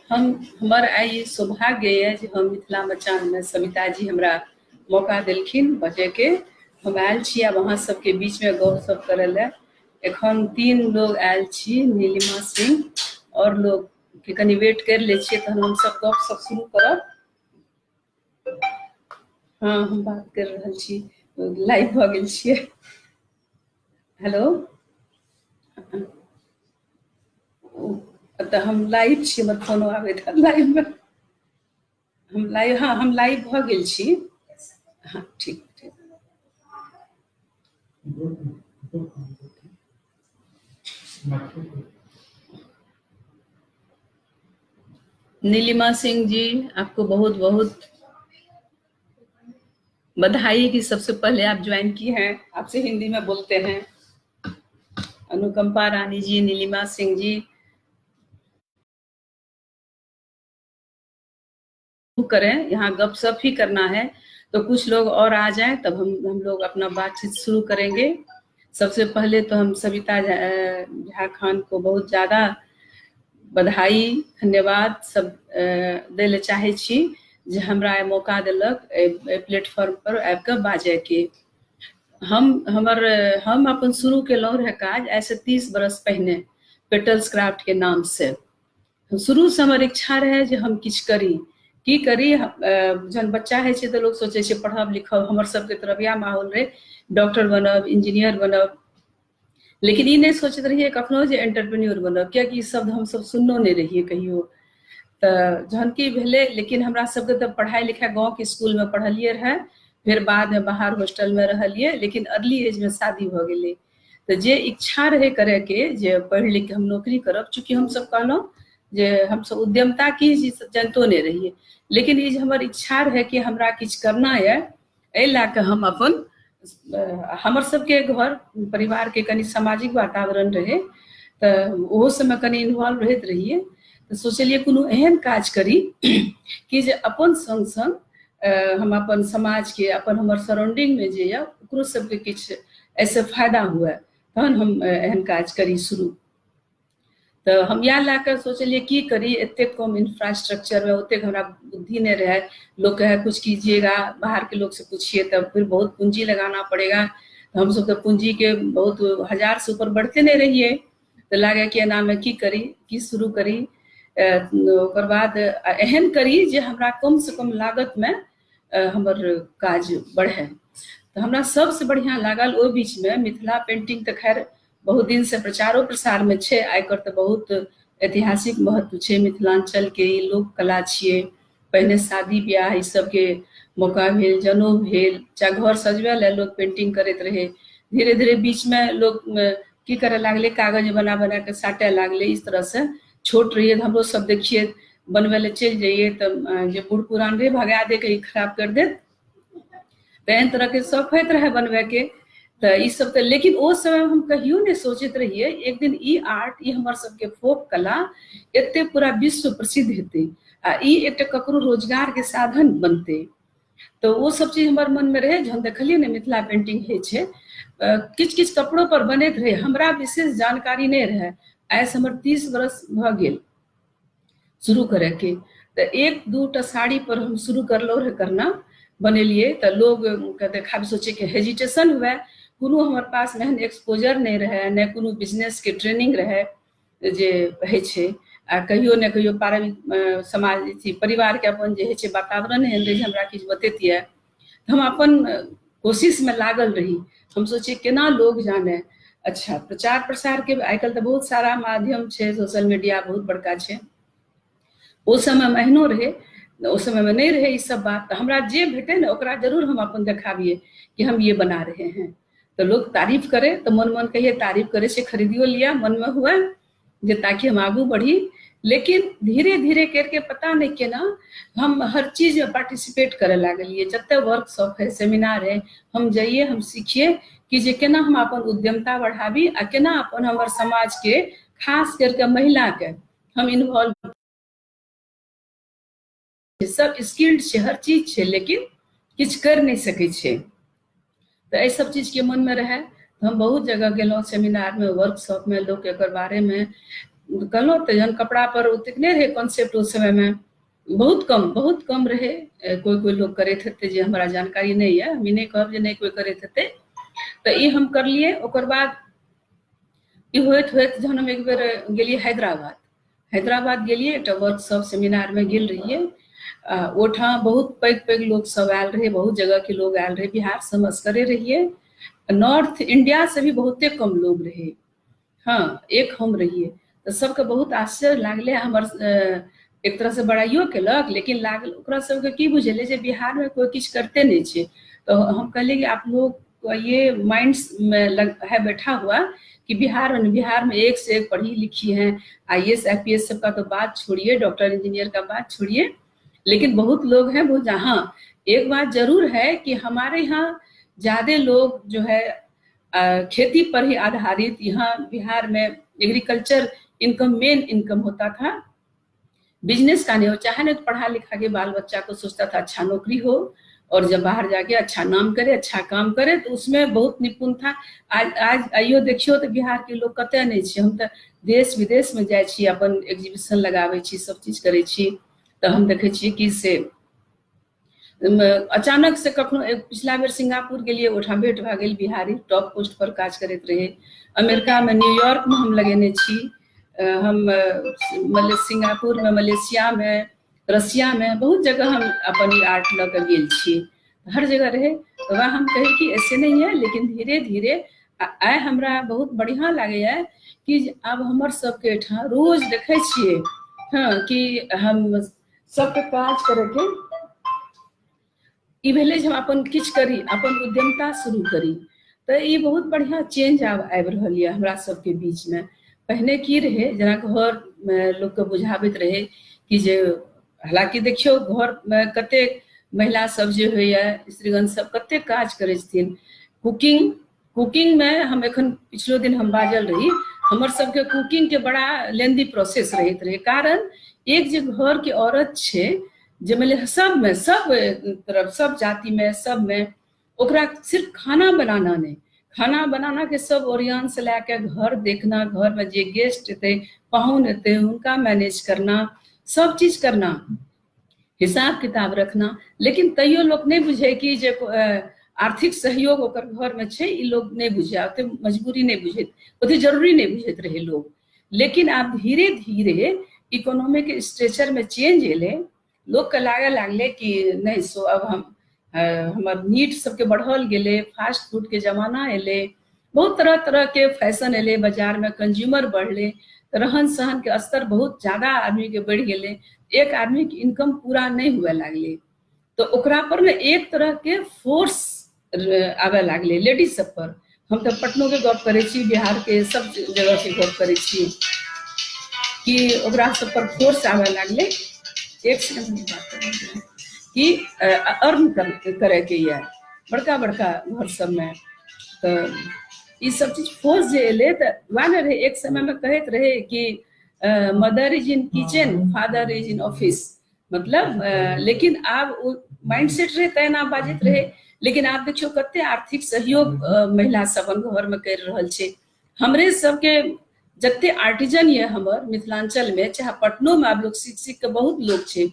हमर आई सौभाग्य है जे हम मिथिला मचान में सविता जी हमरा मौका देलखिन बजे के। हम आयल छी आब अहाँ सबके बीच में गपशप करे ले। एखन 3 लोग आयल छी, नीलिमा सिंह और लोग के कनी वेट कर ले छिए तहन हम सब गपशप शुरू करब। हाँ हम बात कर रहल छी, लाइव भ गेल छिए। हेलो तो हम लाइव छी, मत फोन आवे था लाइव में। हम लाइव, हाँ हम लाइव भ गेल छी। हाँ ठीक ठीक। नीलिमा सिंह जी आपको बहुत बहुत बधाई कि सबसे पहले आप ज्वाइन की हैं, आपसे हिंदी में बोलते हैं। अनुकंपा रानी जी, नीलिमा सिंह जी करें, यहाँ गपशप ही करना है तो कुछ लोग और आ जाएं तब हम लोग अपना बातचीत शुरू करेंगे। सबसे पहले तो हम सविता झा खान को बहुत ज़्यादा बधाई धन्यवाद सब दै ले चाहे छी जे हमरा मौका देलक प्लेटफॉर्म पर आबि कऽ बाजै के। हम अपन शुरू केलहुँ रहे काज ऐसे 30 बरस पहिने पेटल्स क्राफ्ट के नाम से। शुरू से हमर इच्छा रहे जे हम किछु करी, की करी। जहन बच्चा है छै तो लोग सोचे छै पढ़ब लिखब, हमर सबके तरफ इएह माहौल रहे डॉक्टर बनब, इंजीनियर बनब, लेकिन ई नहीं सोचैत रहिए कखनो जे एंटरप्रेन्योर बनब, कियाकि ई शब्द हम सब सुननो नहीं रहिए कहियो। तो जहन की भेले, लेकिन हमरा सबके तो पढ़ाई लिखाई गाँव के स्कूल में पढ़लिए रहे, फिर बाद में बाहर हॉस्टल में रहलिए, लेकिन अर्ली एज में शादी भ गेलै। तो जे इच्छा रहे करे के जे पढ़ लिख के हम नौकरी करब, चूँकि हम सब कहलहुँ जे हम सब उद्यमता की चीज जानतो नहीं रहिए, लेकिन ये हमर इच्छा रहे कि हमरा किछु करना है, एहि लए कऽ हम अपन हमर सबके घर परिवार के कनी सामाजिक वातावरण रहे तो ओहो सबमे कनी इन्वॉल्व रहैत रहिए। तो सोचलिए कोनो एहन काज करी कि जे अपन संग संग हम अपन समाज के, अपन हमर सराउंडिंग में जे या ओकरो सबके किछु ऐसे फायदा हुए, तहन हम एहन काज करी शुरू। तो हम इएह लए कऽ सोचलिए की करी, एते कम इंफ्रास्ट्रक्चर में ओते हमरा बुद्धि नहीं रहे। लोग कहे कुछ कीजिएगा, बाहर के लोग से पूछिए तब फिर बहुत पूंजी लगाना पड़ेगा। तो हम सब तो पूंजी के बहुत 1000 से ऊपर बढ़ते नहीं रहिए। तो लगे कि एना में की करी, की शुरू करी। ओकर बाद एहन करी जे हमरा कम से कम लागत में हमर काज बढ़े। तो हमरा सबसे बढ़िया लागल ओहि बीच में मिथिला पेंटिंग। तो खैर बहुत दिन से प्रचारो प्रसार में छे, आइकर तो बहुत ऐतिहासिक महत्व छे मिथिलांचल के, ई लोक कला छिए। पहले शादी ब्याह ई सब के मौका भेल, जनेऊ भेल, चाहे घर सजबै ले लोग पेंटिंग करैत रहे। धीरे धीरे बीच में लोग की करे लागले, कागज बना बना के साटे लागले। इस तरह से छोट रहिए हमरो सब देखिए बनवे ले चल जाइए तो जे बूढ़ पुरान रहे भगा दे के खराब कर दे, एहन तरह के शौक होइत रहे बनवे के। तो ई सब तो, लेकिन ओ समय हम कहियो नहीं सोचैत रहिए एक दिन ई आर्ट, ई हमर सबके फोक कला एते पूरा विश्व प्रसिद्ध हेतै आ ई एकटा ककरो रोजगार के साधन बनते। तो वो सब चीज हमारे मन में रहे। जहन देखलिए ने मिथिला पेंटिंग है छे, किछ किछ कपड़ों पर बनैत रहे, हमरा विशेष जानकारी नहीं रहे। ऐसे हमर 30 बरस भ गेल शुरू करे के। तो 1-2 साड़ी पर हम शुरू करलो रहे करना, बनेलिए। तो लोग के देखा सोचे के हेजिटेशन हुए, कोनो हमर पास एहन एक्सपोजर नहीं रहे, ने कोनो बिजनेस के ट्रेनिंग रहे जे है छे। आ कहियो ने कहियो पारिवारिक समाज परिवार के अपन जे है छे वातावरण एहन रहे हमरा किछ बतैतिए। हम अपन कोशिश में लागल रही। हम सोचे केना लोग जाने। अच्छा प्रचार प्रसार के आजकल तो बहुत सारा माध्यम छे, सोशल मीडिया बहुत बड़का छे। उस समय में एहनो रहे, उस समय में नहीं रहे ई सब बात। तो हमरा जे भेटे ना ओकरा जरूर हम अपन देखाबिए कि हम ये बना रहे हैं। तो लोग तारीफ करे तो मन मन कहिए तारीफ करे से खरीदियो लिया मन में हुआ जे ताकि हम आगू बढ़ी। लेकिन धीरे धीरे करके पता नहीं केना हम हर चीज में पार्टिसिपेट करे लागलिए। जते वर्कशॉप है, सेमिनार है, हम जाइए, हम सीखिए कि जे केना हम अपन उद्यमता बढ़ाबी आ केना अपन हमर समाज के खास करके महिला के हम इन्वॉल्व। सब स्किल्ड छै, हर चीज छै, लेकिन किछ कर नहीं सकै छै। तो एहि सब चीज के मन में रहे तो हम बहुत जगह गेलौं, सेमिनार में, वर्कशॉप में, लोग के बारे में कहलौं। तो जन कपड़ा पर ओतेक नहीं रहे कॉन्सेप्ट उस समय में, बहुत कम रहे। कोई कोई लोग करैत हेतै जे हमरा जानकारी नहीं है, हम नहीं कहब जे नहीं कोई करैत हेतै। तो ई हम करलिए। ओकर बाद ई होइत होइत जहन हम एक बेर गेलिए हैदराबाद गेलिए, एकटा वर्कशॉप सेमिनार में गेल रहिए। ओठाम बहुत पैघ पैघ लोग सब आयल रहे, बहुत जगह के लोग आयल रहे, बिहार से हम असगरे रहिए। नॉर्थ इंडिया से भी बहुते कम लोग रहे, हाँ एक हम रहिए। तो सबके बहुत आश्चर्य लागले, हमर एक तरह से बड़ाइयो केलक, लेकिन लागल ओकरा सबके की बुझेले जे बिहार में कोई किछ करते नहीं छे। तो हम कहले कि आप लोग को ये माइंड में है बैठा हुआ कि बिहार में एक से एक पढ़ी लिखी है, IAS IPS सबका तो बात छोड़िए, डॉक्टर इंजीनियर का बात छोड़िए, लेकिन बहुत लोग हैं वो जहाँ। एक बात जरूर है कि हमारे यहाँ ज्यादा लोग जो है खेती पर ही आधारित, यहाँ बिहार में एग्रीकल्चर इनकम मेन इनकम होता था, बिजनेस का नहीं हो। चाहे नहीं तो पढ़ा लिखा के बाल बच्चा को सोचता था अच्छा नौकरी हो और जब बाहर जाके अच्छा नाम करे, अच्छा काम करे, तो उसमें बहुत निपुण था। आज आइयो देखियो तो बिहार के लोग कते नहीं छे। हम तो देश विदेश में जाए छी, अपन एग्जीबिशन लगावे छी, सब चीज करे छी। तो हम देखे छी कि से अचानक से कखनो पिछला बेर सिंगापुर गेलिए, ओठाम भेंट भए गेल बिहारी, टॉप पोस्ट पर काज करैत रहे। अमेरिका में, न्यूयॉर्क में हम लगेने छी, हम सिंगापुर में, मलेशिया में, रसिया में, बहुत जगह हम अपन आर्ट ल के गेल छी, हर जगह रहे। तो वह हम कहे कि ऐसे नहीं है, लेकिन धीरे धीरे आइ हमरा बहुत बढ़िया लगे है कि अब हमर सबके एठाम रोज देखे छिए, हाँ कि हम सबके काज करे के ई भेले जे हम अपन किछ करी, अपन उद्यमता शुरू करी। तो ये बहुत बढ़िया चेंज आबि रहल है हमरा सबके बीच में। पहले की रहे, जेना घर में लोग के बुझाबैत रहे कि जे, हालांकि देखियो घर में कते महिला सब जे होइए, स्त्रीगण सब कते काज करै छथिन। कुकिंग में हम एखन पिछलो दिन हम बाजल रही, हमर सबके कुकिंग के बड़ा लेंदी प्रोसेस रहैत रहे। कारण एक जे घर के औरत छे, जे मतलब सब तरफ, सब जाति में, सब में ओकरा सिर्फ खाना बनाना नहीं, खाना बनाना के सब ओरियान से लेके घर देखना, घर में जे गेस्ट एते, पाहुन एते, उनका मैनेज करना, सब चीज करना, हिसाब किताब रखना। लेकिन तैयो लोग नहीं बुझे कि जे आर्थिक सहयोग ओकर घर में छे, ई लोग नहीं बुझे, ओते मजबूरी नहीं बुझे, ओते जरूरी नहीं बुझेत रहे लोग। लेकिन आप धीरे धीरे इकोनॉमिक स्ट्रक्चर में चेंज एले, लोग के लागे लागले कि नहीं सो अब हम हमार नीड सबके बढ़ल गेले, फास्ट फूड के जमाना एले, बहुत तरह तरह के फैशन एले, बाजार में कंज्यूमर बढ़ले, रहन सहन के स्तर बहुत ज्यादा आदमी के बढ़ गेले, एक आदमी के इनकम पूरा नहीं हुए लागले। तो ओकरा पर में एक तरह के फोर्स आवे लागले लेडीज सब पर। हम तो पटनो के गप करे छी, बिहार के सब जगह के गप करे छी कि ओकरा सब पर फोर्स आवे लागले। एक सेकंड बात करें कि अर्न करे के ये बड़का बड़का घर सब में। तो ये सब चीज फोर्स जे एले, तो वह रहे एक समय में कहते रहे कि mother is in kitchen, father is in office, मतलब लेकिन आब माइंडसेट रहे तेना बाजित रहे। लेकिन आप देखियो कते आर्थिक सहयोग महिला सब घर में कर रहल छे। हमरे सबके जते आर्टिजन ये हमर मिथिलांचल में, चाहे पटनो में, आप लोग सीख के बहुत लोग छे,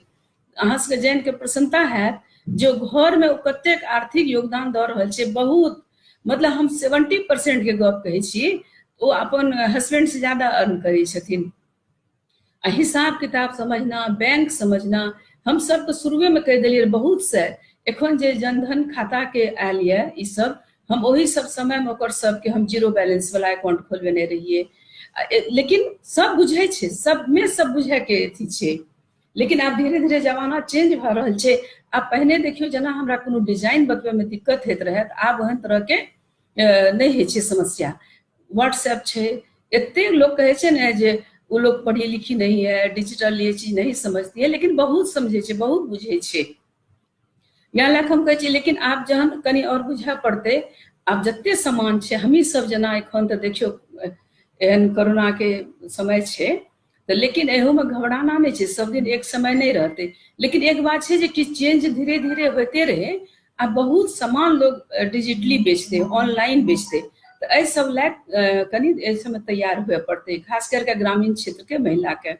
अहाँ सबके जान के प्रसन्नता है जो घर में कते आर्थिक योगदान दे रहल छे। बहुत मतलब हम 70% के गप कहे छी, वो अपन हस्बैंड से ज्यादा अर्न करे छथिन। हिसाब किताब समझना, बैंक समझना, हम सब तो शुरुए में कह दिलिए बहुत से। एखन जे जनधन खाता के आयल ये ई सब, हम वही सब समय में ओकर सबके हम जीरो बैलेंस वाला अकाउंट खोलबेने रहिए। लेकिन सब बुझे छे, सब में सब बुझे के अथी छे। लेकिन आब धीरे धीरे जमाना चेंज भ रहल छे। आब पहले देखियो जेना हमरा कोनो डिजाइन बतबे में दिक्कत होइत रहे, आब ओहन तरह के नहीं है छे समस्या। व्हाट्सएप छे, एते लोग कहे छे ने जे वो लोग पढ़ी लिखी नहीं है, डिजिटल ये चीज नहीं समझती है, लेकिन बहुत समझे छे, बहुत बुझे छे। या लाख हम कहै छी, लेकिन आप जहन कनी और बुझा पड़ते, आप जत्ते समान छे हमी सब जना एखन तऽ देखियो एहन कोरोना के समय छे, तऽ लेकिन एहो में घबराना नहीं छे, सब दिन एक समय नहीं रहते। लेकिन एक बात छे जे कि चेंज धीरे धीरे होते रहे, आ बहुत सामान लोग डिजिटली बेचते, ऑनलाइन बेचते, तो एहि सब लायक कनी एहि समय तैयार हुए पड़ते, खास करके ग्रामीण क्षेत्र के महिला के,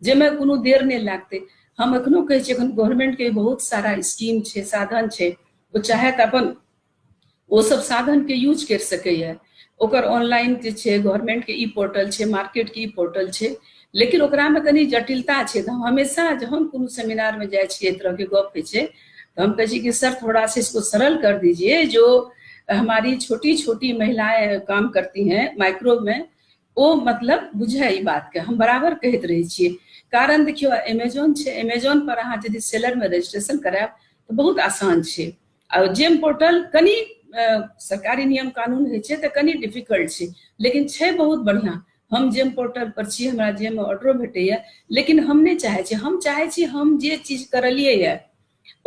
जेमे कोनो देर नहीं लागते। हम एखनो कहै छी, एखन गवर्नमेंट के बहुत सारा स्कीम छे, साधन छे, वो चाहे तऽ अपन वो सब साधन के यूज कर सकैए। ओकर ऑनलाइन के छे, गवर्नमेंट के ई पोर्टल छे, मार्केट के ई पोर्टल छे, लेकिन ओकरा में कनी जटिलता छे। तो हम हमेशा जहन कोनो सेमिनार में जाए छिए, तरह के गप होइ छे, तो हम कहै छी कि सर थोड़ा सा इसको सरल कर दीजिए, जो हमारी छोटी छोटी महिलाएं काम करती हैं माइक्रो में, वो मतलब बुझे ई बात के। हम बराबर कहते रहे छिए, कारण देखियो अमेजोन छे, अमेजोन पर अहाँ यदि सेलर में रजिस्ट्रेशन करायब तो बहुत आसान छे। और जेम पोर्टल कनी सरकारी नियम कानून है छे, तो कनी डिफिकल्ट छे, लेकिन छे बहुत बढ़िया। हम जेम पोर्टल पर छी, हमरा जेम ऑर्डरो भेटैया, लेकिन हम नहीं चाहे छी, हम चाहे छी हम जे चीज करलिए ये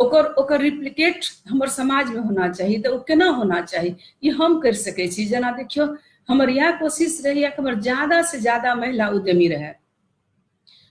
ओकर ओकर रिप्लिकेट हमर समाज में होना चाहिए। तो केना होना चाहिए ये हम कर सके छी। जना देखियो हमर यह कोशिश रही कि हमर ज्यादा से ज्यादा महिला उद्यमी रहे,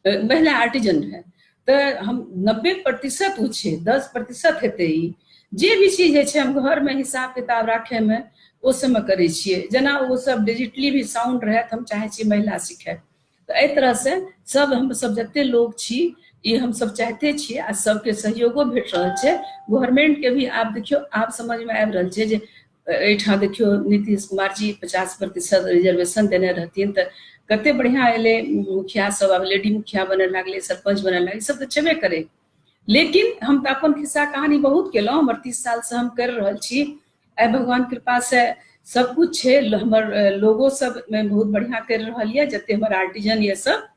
महिला आर्टिजन रहे। तो हम 90% उ छे, 10% हेते ई जे भी चीज है छे, हम घर में हिसाब किताब राखे में ओ सब करे छिए। जना वो सब डिजिटली भी साउंड रहे, हम चाहे छी महिला सीखे। तो एहि तरह से सब हम सब जते लोग छी, ये हम सब चाहते छी, आ सबके सहयोगो भेट रहल छे। गवर्नमेंट के भी आप देखियो, आप समझ में आबि रहल छे जे एहिठाम देखियो नीतीश कुमार जी 50% रिजर्वेशन देने रहथिन, तो कते बढ़िया एले मुखिया सब, अब लेडी मुखिया बने लागले, सरपंच बने लागले, सब तो छेबे करे। लेकिन हम तो अपन खिस्सा कहानी बहुत केलहुँ, हमर 30 साल से हम कर रहल छी। आइ भगवान कृपा से सब कुछ है, हमर लोगो सब में बहुत बढ़िया कर रहल है, जते हमर आर्टिजन ये सब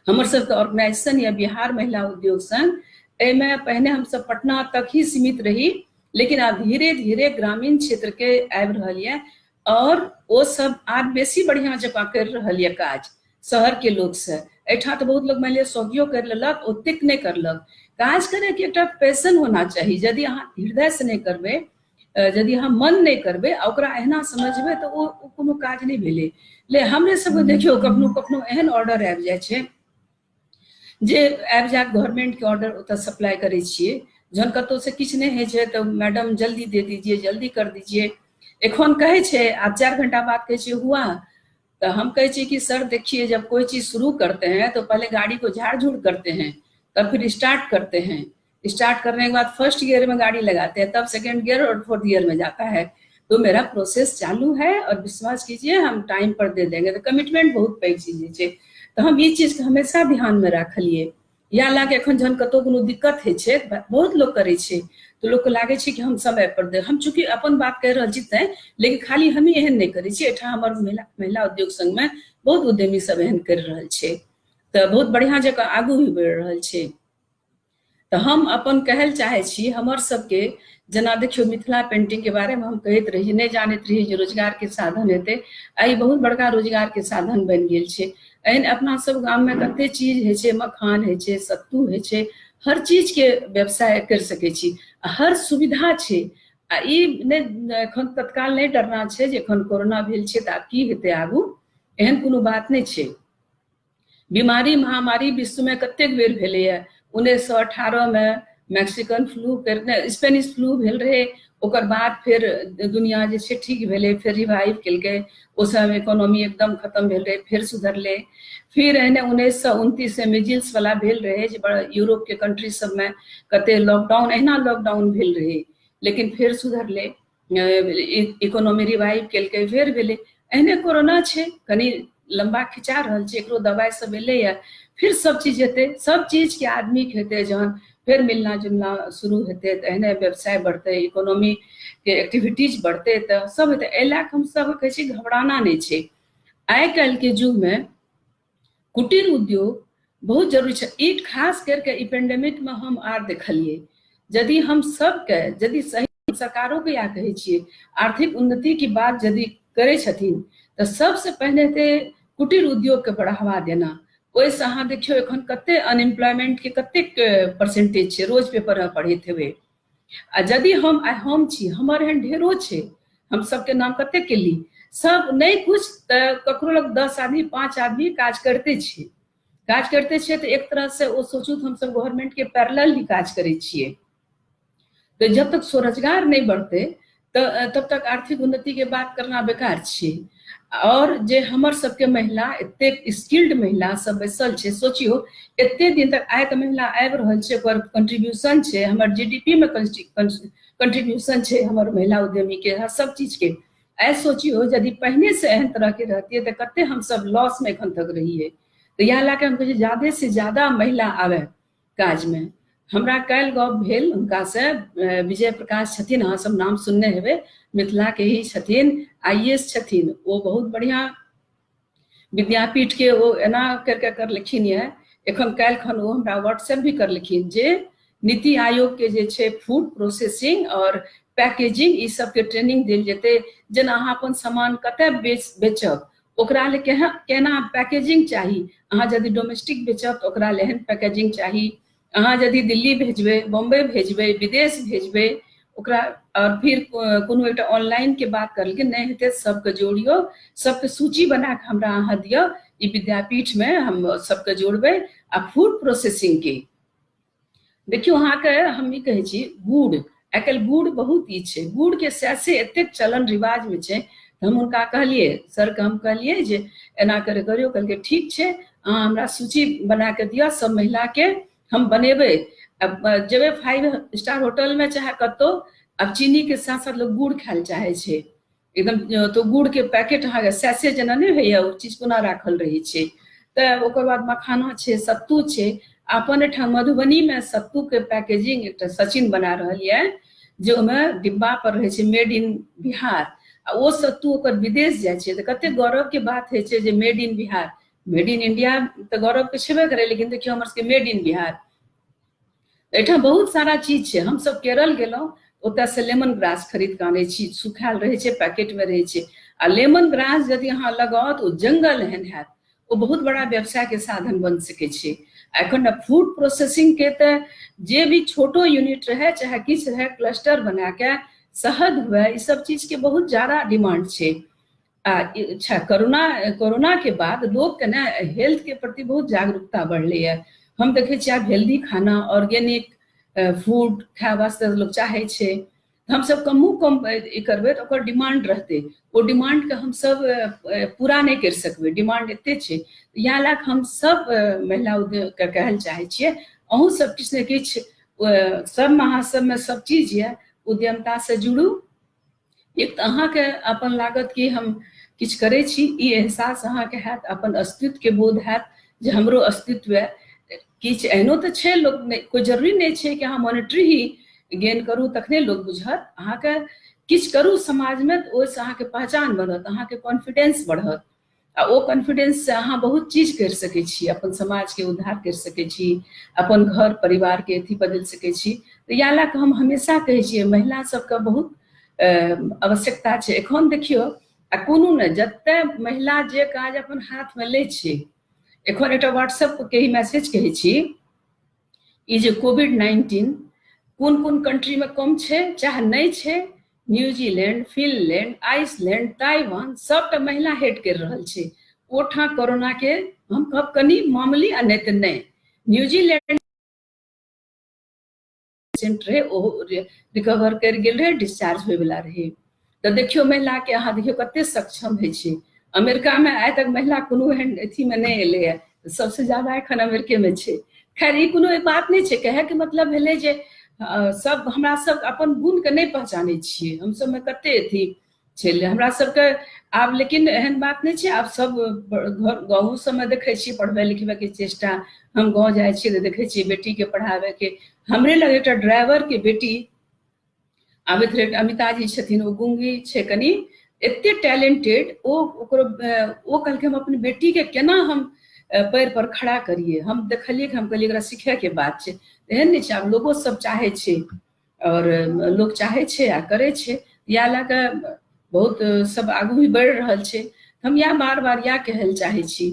हमर सबके ऑर्गेनाइजेशन या बिहार महिला उद्योग संघ, एमे पहले हम सब पटना तक ही सीमित रही, लेकिन अब धीरे धीरे ग्रामीण क्षेत्र के आबि रहल है, और वो सब आज बेसी बढ़िया जकाँ कर रहल है काज शहर के लोग से। एठा तो बहुत लोग मान लिया सौगियो कर लेलक, ओतेक नहीं करलक। काज करे के एकटा पैशन होना चाहिए। यदि अहाँ हृदय से नहीं करबे, यदि अहाँ मन नहीं करबे, ओकरा एहना समझबे, तो वो कोनो काज नहीं भेले। ले हमरे सब देखियो कखनो कखनो एहन ऑर्डर आबि जाए छे जे आबि जाए, गवर्नमेंट के ऑर्डर ओतऽ सप्लाई करे छिए, जहन कतौ से किछ नहीं है छे, तो मैडम जल्दी दे दीजिए, जल्दी कर दीजिए। एखन कहे छे, आप 4 घंटा बाद कहे छे हुआ, तो हम कहे छे कि सर देखिए, जब कोई चीज शुरू करते हैं तो पहले गाड़ी को झाड़ झूड़ करते हैं, तब फिर स्टार्ट करते हैं। स्टार्ट करने के बाद फर्स्ट गियर में गाड़ी लगाते हैं, तब सेकंड गियर और फोर्थ गियर में जाता है। तो मेरा प्रोसेस चालू है, और विश्वास कीजिए हम टाइम पर दे देंगे। तो कमिटमेंट बहुत पैघ चीज है, तो हम ये चीज के हमेशा ध्यान में रखलिए। या लागे एखन जहन कतौ कोनो दिक्कत है छे, बहुत लोग करे छे, तो लोग को लागे छे कि हम समय पर दे। हम चूंकि अपन बात कह रहल छी तैं, लेकिन खाली हम ही एहन नहीं करे छी, एठा हमर महिला उद्योग संघ में बहुत उद्यमी सब एहन कर रहल छे, तो बहुत बढ़िया जगह आगू भी बढ़ रहल छे। तो हम अपन कहल चाहे छी, हमर सबके जना देखियो मिथिला पेंटिंग के बारे में हम कहते रही, नहीं जानते रही जे रोजगार के साधन हेते, आई बहुत बड़का रोजगार के साधन बन गेल छे। एहन अपना सब गाम में कते चीज है छे, मखान है छे, सत्तू है छे, हर चीज के व्यवसाय कर सके छी, हर सुविधा छे। आ ई नहीं एखन तत्काल नहीं डरना छे जे एखन कोरोना भेल छे त आब की हेते आगू, एहन कोनो बात नहीं छे। बीमारी महामारी विश्व में कतेक बेर भेले है। 1918 में मैक्सिकन फ्लू करने स्पेनिश फ्लू भेल रहे, ओकर बाद फिर दुनिया जे छे ठीक भेले, फिर रिवाइव केलकै। ओ समय इकोनॉमी एकदम खत्म भेल रहे, फिर सुधरले। फिर एहने 1929 में मिजिल्स वाला भेल रहे, जे बड़ा यूरोप के कंट्री सब में कते लॉकडाउन, एहना लॉकडाउन भेल रहे, लेकिन फिर सुधरले, इकोनॉमी रिवाइव केलकै, फिर भेले। एहने कोरोना छे, कनी लंबा खिंचा रहल छे, एकरो दवाई सब एले या, फिर सब चीज हेते, सब चीज के आदमी के हेते, जहन फिर मिलना जुलना शुरू हेते, तो एहने व्यवसाय बढ़ते, इकोनॉमी के एक्टिविटीज बढ़ते, तो सब हेते। एहि लए हम सब कहे छी घबराना नहीं छे। आइ काल्हि के युग में कुटीर उद्योग बहुत जरूरी छे। ई खास करके ई पेंडेमिक में हम आर देखलिए, यदि हम सबके यदि सही सरकारों के या कहे छिए आर्थिक उन्नति की बात यदि करे छथिन, तो सबसे पहले ते कुटीर उद्योग के बढ़ावा देना। ओहिसँ अहाँ देखियौ एखन कते अनएम्प्लॉयमेंट के कतेक परसेंटेज छै, रोज पेपर में पढ़ैत हेबै। आ यदि हम छी, हमर एहन ढेरो छै, हम सबके नाम कते केली, सब नहीं कुछ ककरो लग 10 आदमी 5 आदमी काज करते छै। काज करते छियै तऽ एक तरह से ओ सोचू हम सब गवर्नमेंट के पैरेलल ही काज करै छियै। तो जब तक स्वरोजगार नहीं बढ़ते तब तक आर्थिक उन्नति के बात करना बेकार छै। और जे हमर सबके महिला एतेक स्किल्ड महिला सब बैसल छै, सोचियो एते दिन तक आइ तऽ महिला आबि रहल छै, ओकर कंट्रीब्यूशन छै, हमर जीडीपी में कंट्रीब्यूशन छै हमर महिला उद्यमी के, हर सब चीज के। आइ सोचियो यदि पहिने से एहन तरह के रहतियै तऽ कते हम सब लॉस में एखन तक रहिए। तो इएह लए के हम कहै ज्यादा से ज्यादा महिला आवे काज में। हमरा काल्हि गप भेल हुनका से, विजय प्रकाश छथिन, अहाँ सब नाम सुनने हेबै, मिथिला के ही छथिन, आईएएस छथिन, वो बहुत बढ़िया विद्यापीठ के वो एना करके करलखिन ये। एखन काल्हि खन वो हमरा व्हाट्सएप भी करलखिन जे नीति आयोग के जे छै फूड प्रोसेसिंग और पैकेजिंग ई सब के ट्रेनिंग देल जेतै, जेना अहाँ अपन सामान कतय बेचब ओकरा ले केना पैकेजिंग चाही, अहाँ यदि डोमेस्टिक बेचब तऽ ओकरा ले एहन पैकेजिंग चाही, अहाँ यदि दिल्ली भेजबै, बॉम्बे भेजबै, विदेश भेजबै ओकरा। और फिर कोनो एक ऑनलाइन के बात करलकै, नहीं हेतै सबके जोड़ियो, सबके सूची बना के हमरा अहाँ दियौ, ई विद्यापीठ में हम सबके जोड़बै। आ फूड प्रोसेसिंग के देखियो अहाँ के हम ई कहै छी, गुड़ आइ काल्हि गुड़ बहुत ई छै, गुड़ के सैसे एतेक चलन रिवाज में छै। हम हुनका कहलिए, सर के हम कहलिए जे एना करे करियो, कहलकै ठीक छै, अहाँ हमरा सूची बना के दियौ, सब महिला के हम बनेबै। अब जेबै 5 स्टार होटल में चाहे कतौ, अब चीनी के साथ साथ लोग गुड़ खाय चाहे छै एकदम, तो गुड़ के पैकेट अहाँ के सैसे जेना नहीं होइए ओ चीज कोना राखल रही छै। तऽ ओकर बाद मखाना छै, सत्तू छै, अपन एठाम मधुबनी में सत्तू के पैकेजिंग एक सचिन बना रहल ये, जे ओहिमे डिब्बा पर रहे छै मेड इन बिहार, आ ओ सत्तू ओकर विदेश जाइ छै तऽ कते गौरव के बात होइ छै जे made in Bihar. Made in India तऽ गौरव के छेबे करे, लेकिन देखियो हमर सबके मेड इन बिहार। एठाम बहुत सारा चीज छै, हम सब केरल गेलहुँ, ओतऽ से लेमन ग्रास खरीद के आनै छी, सुखायल रहे छै, पैकेट में रहे छै। आ लेमन ग्रास यदि अहाँ लगाओ तो जंगल एहन हैत, वो बहुत बड़ा व्यवसाय के साधन बन सकै छै। एखन फूड प्रोसेसिंग के तऽ जे भी छोटो यूनिट रहे चाहे किछु रहे, क्लस्टर बना के शहद हुए, ई सब चीज के बहुत ज्यादा डिमांड छै। अच्छा, कोरोना के बाद लोग के ना हेल्थ के प्रति बहुत जागरूकता बढ़ले है। हम देखे छियै आब हेल्दी खाना, ऑर्गेनिक फूड खाय वास्ते लोग चाहे छै। हम सब कमो कम करबै तऽ ओकर डिमांड रहतै, ओ डिमांड के हम सब पूरा नहीं कर सकबै, डिमांड एते छै। इएह लए हम सब महिला उद्योग के कहल चाहे छियै, अहूँ सब किछु ने किछु, सब महासभ में सब चीज ये, उद्यमता से जुड़ू। एक तऽ अहाँके अपन लागत कि हम किछु करै छी, ई एहसास अहाँके हैत, अपन अस्तित्व के बोध हैत जे हमरो अस्तित्व है। किछु एहनो तऽ छै, लोग कोई जरूरी नहीं छै कि अहाँ मॉनिटरी ही गेन करू तखने लोग बुझत, अहाँके किछु करू समाज में तऽ ओहिसँ अहाँके पहचान बनत, अहाँके कॉन्फिडेंस बढ़त, आ ओ कॉन्फिडेंस से अहाँ बहुत चीज कर सकै छी, अपन समाज के उद्धार कर सकै छी, अपन घर परिवार के अथी बदल सकै छी। तऽ इएह लए कऽ हम हमेशा कहै छियै महिला सबके बहुत आवश्यकता छै। एखन देखियौ आ कोनो ने जते महिला जे काज अपन हाथ में लै छै, एखन एकटा व्हाट्सएप के ही मैसेज कहै छी, ई जे कोविड-19 कोन कोन कंट्री में कम छै चाहे नहीं छै, न्यूजीलैंड, फिनलैंड, आइसलैंड, ताइवान सबटा महिला हेड कर रहल छै। ओठा कोरोना के हम कहब कनी मामूली आ नहीं तऽ नहीं। न्यूजीलैंड रहे ओ रिकवर कर गेल रहे, डिस्चार्ज होय वाला रहे। तो देखियो महिला के अहाँ देखियो कते सक्षम है छै। अमेरिका में आइ तक महिला कोनो एहन अथी में नहीं एले है, सबसे ज्यादा एखन अमेरिके में छै। खैर ई कोनो बात नहीं छै, कहे के मतलब भेलै जे सब हमरा सब अपन गुण के नहीं पहचानै छियै, हम सब में कते अथी छलै हमरा सबके। आब लेकिन एहन बात नहीं छै, आब सब गाँव सब में देखे छियै पढ़बे लिखबे के चेष्टा। हम गाँव जाइ छियै तऽ देखे छियै बेटी के पढ़ाबे के। हमरे लग एकटा ड्राइवर के बेटी आबैत रहे, अमिता जी छथिन, ओ गुंगी छै कनी, एते टैलेंटेड, ओ कहलकै हम अपनी बेटी के केना हम पैर पर खड़ा करिए। हम देखलिए, हम कहलिए एकरा सीखे के बात छै। एहन नहीं छै, आब लोगो सब चाहे छै, और लोग चाहे छै आ करे छै, इएह लए कऽ बहुत सब आगू भी बढ़ि रहल छै। हम या बार बार या कहल चाहे छी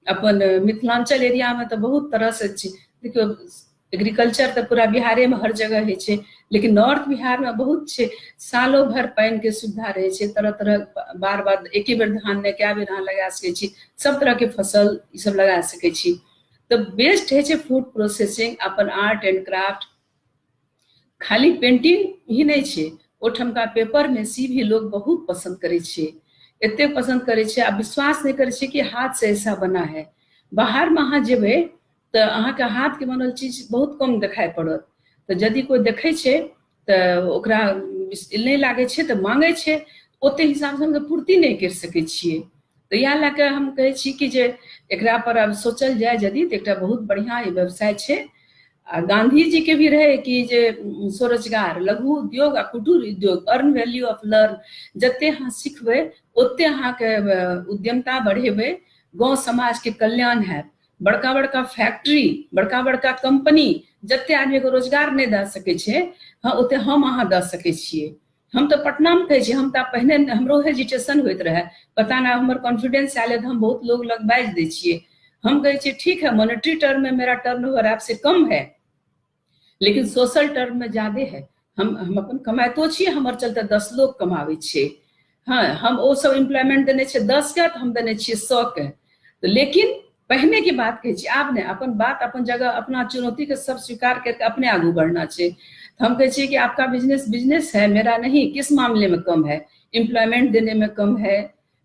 अपन मिथिलांचल एरिया में तो बहुत तरह से देखियो एग्रीकल्चर तो पूरा बिहारे में हर जगह है छे, लेकिन नॉर्थ बिहार में बहुत छे, सालों भर पानी के सुविधा रहे छे, तरह तरह बार बार एक ही बेर धान ने क्या बेर धान लगा सके छी, सब तरह के फसल ई सब लगा सके छी। तो बेस्ट है छे फूड प्रोसेसिंग, अपन आर्ट एंड क्राफ्ट। खाली पेंटिंग ही नहीं छे, ओठमका पेपर में सी भी लोग बहुत पसंद करे छे, एते पसंद करे छे, आप विश्वास नहीं करे छे कि हाथ से ऐसा बना है। बाहर में अहाँ जेबे तो अहाँ के हाथ के बनल चीज बहुत कम दिखाई पड़त, तो यदि कोई देखे छे तो ओकरा नहीं लागे छे तो मांगे छे, ओते हिसाब से हम तो पूर्ति नहीं कर सके छिए। तो इएह लए के हम कहे छी कि जे एकरा पर अब सोचल जाए यदि तो एकटा बहुत बढ़िया ई व्यवसाय छे। गांधी जी के भी रहे कि जे स्वरोजगार, लघु उद्योग आ कुटीर उद्योग, अर्न वैल्यू ऑफ लर्न, जते अहाँ सिखबे ओते अहाँ के उद्यमता बढ़ेबे, गांव समाज के कल्याण है। बड़का बड़का फैक्ट्री, बड़का बड़का कंपनी जते आदमी को रोजगार नहीं दे सके छे, हाँ ओते हम अहाँ दे सके छिए। हम तो पटना में कहे छी, हम तो पहले हमरो हेजिटेशन होइत रहे, पता ना हमर कॉन्फिडेंस आयल तो हम बहुत लोग लग बाज दे छिए। हम कहे छी ठीक है, मॉनेटरी टर्म में मेरा टर्नओवर आपसे कम है, लेकिन सोशल टर्म में ज्यादा है। हम अपन कमातो छिए, हमर चलते 10 लोग कमावे छे। हाँ, हम वो सब एम्प्लॉयमेंट देने छे 10 के, तो हम देने छे 100 के। तो लेकिन पहने की बात कहे छी, आप ने अपन बात अपन जगह, अपना चुनौती के सब स्वीकार करके अपने आगू बढ़ना छे। तो हम कहे छी कि आपका बिजनेस बिजनेस है, मेरा नहीं। किस मामले में कम है? एम्प्लॉयमेंट देने में कम है,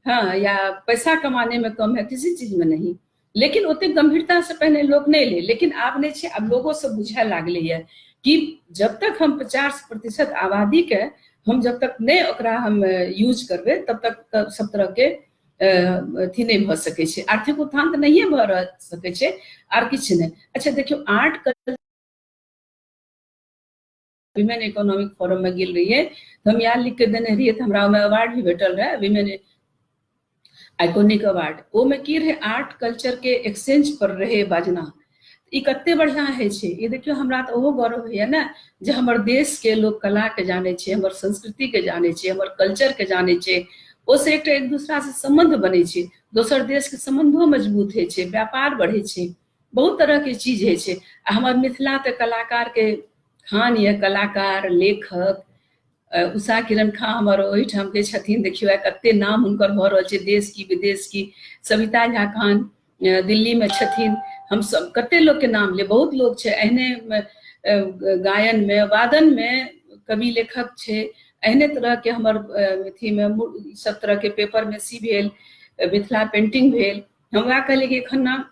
हाँ, या पैसा कमाने में कम है, किसी चीज में नहीं। लेकिन ओते गंभीरता से पहले लोग नहीं ले, लेकिन आब नहीं छे, अब लोगों से बुझे लागले है कि जब तक हम 50% आबादी के हम जब तक नहीं ओकरा हम यूज करबे तब तक सब तरह के अथी नहीं भ सके छे, आर्थिक उत्थान तो नहीं भ सके छे आर किछ नहीं। अच्छा देखियो, art culture women economic forum में गेल रहिए, तो हम यहाँ लिख के देने रहिए, तो हमरा में अवार्ड भी भेटल रहे, विमेन आइकोनिक अवार्ड। वो में की रहे, आर्ट कल्चर के एक्सचेंज पर रहे बाजना। ई कते बढ़िया है छे, ये देखियो हमरा तो ओहो गौरव है ना, जे हमर देश के लोग कला के जाने छे, हमर संस्कृति के जाने छे, हमर कल्चर के जाने छे। ओसे एक दूसरा से संबंध बने छे, दोसर देश के संबंधो मजबूत है छे, व्यापार बढ़े छे, बहुत तरह के चीज है छे। हमर मिथिला ते कलाकार के खान ये, कलाकार, लेखक, उषा किरण खां हमर ओहिठाम के छथिन, देखियो कते नाम हुनकर भ रहल छे, देश की विदेश की। सविता झा खान दिल्ली में छथिन, हम सब कते लोग के नाम ले, बहुत लोग छे एहने, गायन में, वादन में कवि लेखक छे, एहने तरह के हमर अथी में सब तरह के पेपर में सी भेल, मिथिला पेंटिंग भेल। हमरा कहले कि एखन ना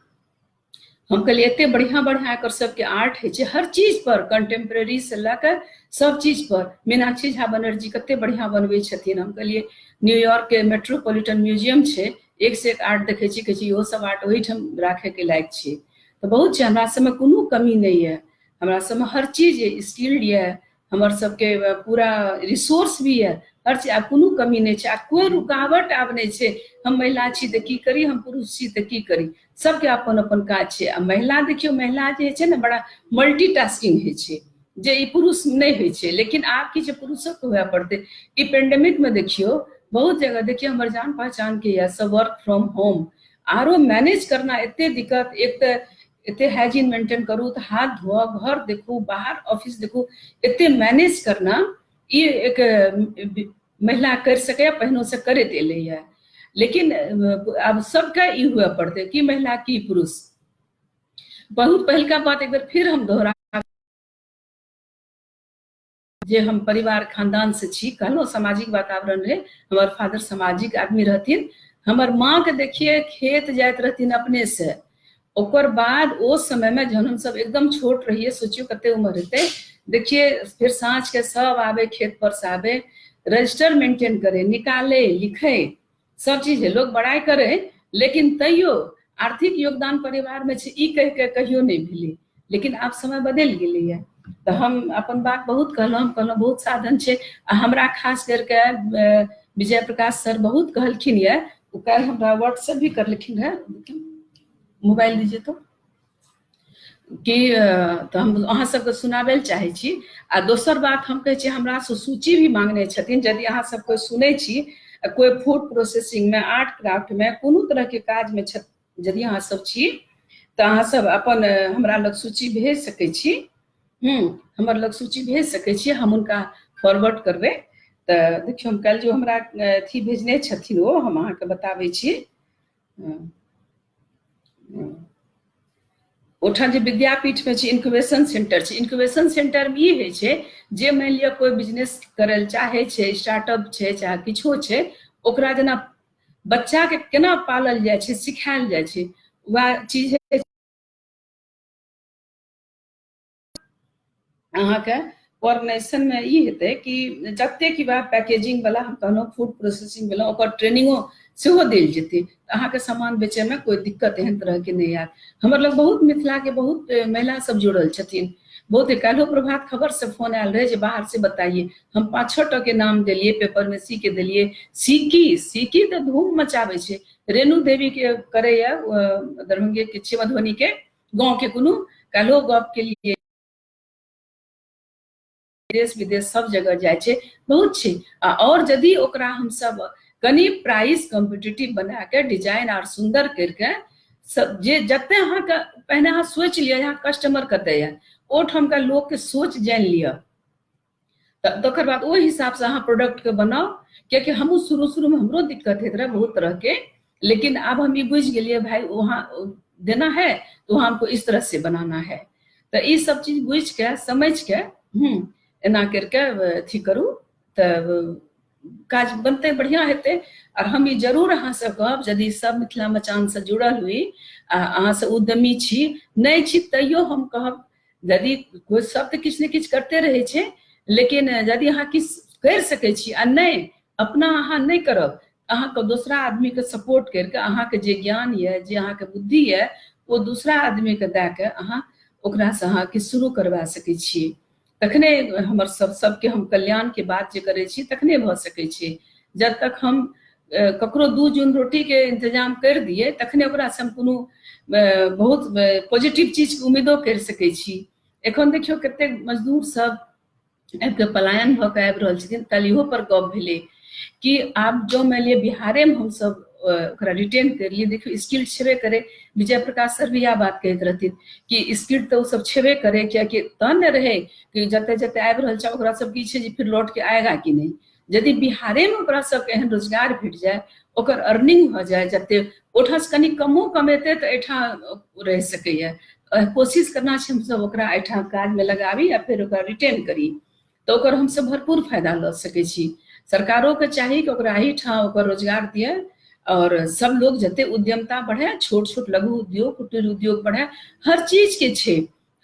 हम कहलिए एते बढ़िया बढ़िया एकर सबके आर्ट है, हर चीज पर, कंटेम्प्रेरी से लेकर सब चीज पर। मीनाक्षी झा बनर्जी कते बढ़िया बनवे छथिन। हम कहलिए न्यूयॉर्क के मेट्रोपॉलिटन म्यूजियम छे, एक से एक आर्ट देखे छी, कहे छी इहो सब आर्ट ओहिठाम राखे के लायक छे। तो बहुत छे, हमरा सब में कोनो कमी नहीं है, हमरा सब में हर चीज स्किल्ड है, हमर सबके पूरा रिसोर्स भी है, हर चीज, कोनो कमी नहीं छे, कोई रुकावट आब नहीं छे। हम महिला छी तो की करी, हम पुरुष छी तो की करी, सबके अपन अपन काज छे। आ महिला देखियो, महिला जे छे ना बड़ा मल्टीटास्किंग है छे, जे ई पुरुष नहीं है छे, लेकिन आब की पुरुषों को हुआ पड़ते। ई पेंडेमिक में देखियो, बहुत जगह देखियो हमर जान पहचान के या सब वर्क फ्रॉम होम, आरो मैनेज करना एते दिक्कत। एक तो एते हाइजीन मेंटेन करू, तो हाथ धोआ, घर देखू, बाहर ऑफिस देखू, एते मैनेज करना ये एक महिला कर सके, पहनों से करे देले है। लेकिन अब सबका ई हुआ पड़ते कि महिला की पुरुष। बहुत पहल का बात एक बार फिर हम दोहरा, जे हम परिवार खानदान से छी, कहलो सामाजिक वातावरण रहे, हमार फादर सामाजिक आदमी रहथिन। हमर माँ के देखिए खेत जात रहथिन अपने से, ओकर बाद उस समय में जब हम सब एकदम छोट रहिए, सोचियो कते उम्र रहते, देखिए फिर साँझ के सब आवे खेत पर से आवे, रजिस्टर मेंटेन करे, निकाले, लिखे, सब चीज है। लोग बड़ाई करे, लेकिन तैयो आर्थिक योगदान परिवार में छे ई कह के कहियो नहीं भेली। लेकिन आब समय बदल गेलै है, तो हम अपन बात बहुत कहलहुँ बहुत साधन छे। हमरा खास करके विजय प्रकाश सर बहुत कहलखिन है, वो कल हमरा व्हाट्सएप भी करलखिन है, मोबाइल दीजिए कि तो हम अहाँ सबके सुनाबे चाहे छी। आ दोसर बात हम कहे छी, हमरा से सूची भी मांगने छथिन, यदि अहाँ सब कोई सुने छी, कोई फूड प्रोसेसिंग में, आर्ट क्राफ्ट में, कोनो तरह के काज में यदि अहाँ सब छी तऽ अहाँ सब अपन हमरा लग सूची भेज सकै छी। हमर लग सूची भेज सकै छी, हम उनका फॉरवर्ड करबै। तऽ देखियौ हम काल्हि जो हमरा अथी भेजने छथिन ओ हम अहाँके बताबै छी। ओठाम जे विद्यापीठ में छै इनक्यूबेशन सेंटर छै, इनक्यूबेशन सेंटर में ई होइ छै जे मानि लिअ कोई बिजनेस करय लए चाहे छै, स्टार्टअप छै चाहे किछो छै, ओकरा जेना बच्चा के केना पालल जाइ छै सिखायल जाइ छै, वएह चीज अहाँके ऑर्गेनाइजेशन में ई हेतै कि जतेक वएह पैकेजिंग वाला हम कहलहुँ फूड प्रोसेसिंग वाला ओकर ट्रेनिंगो सेहो देल जेतै, अहाँके सामान बेचै में कोई दिक्कत एहन तरह के नहीं आयत। हमर लग बहुत मिथिला के बहुत महिला सब जुड़ल छथिन। बहुत काल्हि प्रभात खबर से फोन आयल रहे जे बाहर से बताइए, हम 5-6 टा के नाम देलिए, पेपर में सी के देलिए। सीकी तो धूम मचाबै छै, रेणु देवी के करैया दरभंगे के छै, मधुबनी के गाँव के कोनो काल्हि गप के लिए देश विदेश सब जगह जाए छै, बहुत छै। और यदि ओकरा हम सब कनी प्राइस कॉम्पिटिटिव बना के डिजाइन आर सुंदर करके सब जे जते अहाँके पहिने अहाँ सोच लिअ यहाँ कस्टमर कते है, ओठाम के लोग के सोच जान लिअ, तकर बाद ओहि हिसाब से अहाँ प्रोडक्ट के बनाओ। क्योंकि हम शुरू में हमरो दिक्कत होते रहे बहुत तरह के, लेकिन अब हम ये बुझ गए भाई वहाँ देना है तो वहाँ हमको इस तरह से बनाना है। तो ये सब चीज बुझ के समझ के एना करके अथी करू तऽ काज बनते बढ़िया हेतै। और हम जरूर अहाँ से कहब यदि सब मिथिला मचान से जुड़ल हुई, अहाँ से उद्यमी छी नहीं छी तैयो हम कहब यदि कोई सब तो किछु ने किछु करते रहे छै, लेकिन यदि अहाँ किछु कर सकै छी आ नहीं अपना अहाँ नहीं करब, अहाँके दूसरा आदमी के सपोर्ट करके अहाँके जे ज्ञान है जे अहाँके बुद्धि है वो दूसरा आदमी के दे के अहाँ ओकरा से अहाँ के शुरू करवा सकै छी। तखने हमर सबके हम कल्याण के बात जे करै छी तखने भऽ सकै छै। जब तक हम ककरो 2 जून रोटी के इंतजाम कर दिए तखने ओकरा से हम कोनो बहुत पॉजिटिव चीज के उम्मीदो कर सकै छी। एखन देखियौ कते मजदूर सब आबि के पलायन भऽ के आबि रहल छथिन। कल इहो पर गप भेलै कि आब जो मानि लिअ बिहारे में हम सब ओकरा रिटेन करिए, देखियो स्किल छेबे करे। विजय प्रकाश सर भी यह बात कहते रहथिन कि स्किल तो सब छेबे करे, कियाकि तहन ने रहे कि जते जते आबि रहल छै ओकरा सब की छै जे फिर लौट के आएगा कि नहीं। यदि बिहारे में ओकरा सबके एहन रोजगार भेट जाए, ओकर अर्निंग हो जाए, जते ओठा से कनी कमो कमेते तऽ एहिठाम रह सकैया। कोशिश करना छै हम सब ओकरा एहिठाम काज में लगाबी या फिर ओकरा रिटेन करी, तो ओकर हम सब भरपूर फायदा लऽ सकै छी। सरकारों के चाही कि ओकरा एहिठाम ओकर रोजगार दिए और सब लोग जते उद्यमता बढ़े, छोट छोट लघु उद्योग कुटीर उद्योग बढ़े, हर चीज के छै,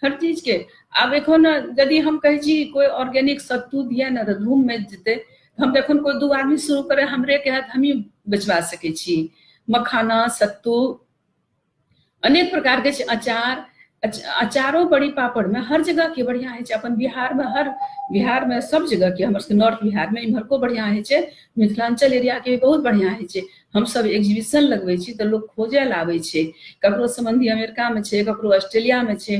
हर चीज के। आब एखन यदि हम कहे छी कोई ऑर्गेनिक सत्तू दिए ना तो धूम में जेते, हम एखन कोई 2 आदमी शुरू करे हमरे के हाथ हम ही बेचवा सकै छी। मखाना सत्तू अनेक प्रकार के छै, अचार अचारो बड़ी पापड़ में हर जगह के बढ़िया है। अपन बिहार में बिहार में सब जगह के, हमर नॉर्थ बिहार में इम्हरको बढ़िया है, मिथिलांचल एरिया के भी बहुत बढ़िया है। हम सब एग्जीबिशन लगबै छी तऽ लोग खोजे ला आबै छै, ककरो संबंधी अमेरिका में छै, ककरो ऑस्ट्रेलिया में छै,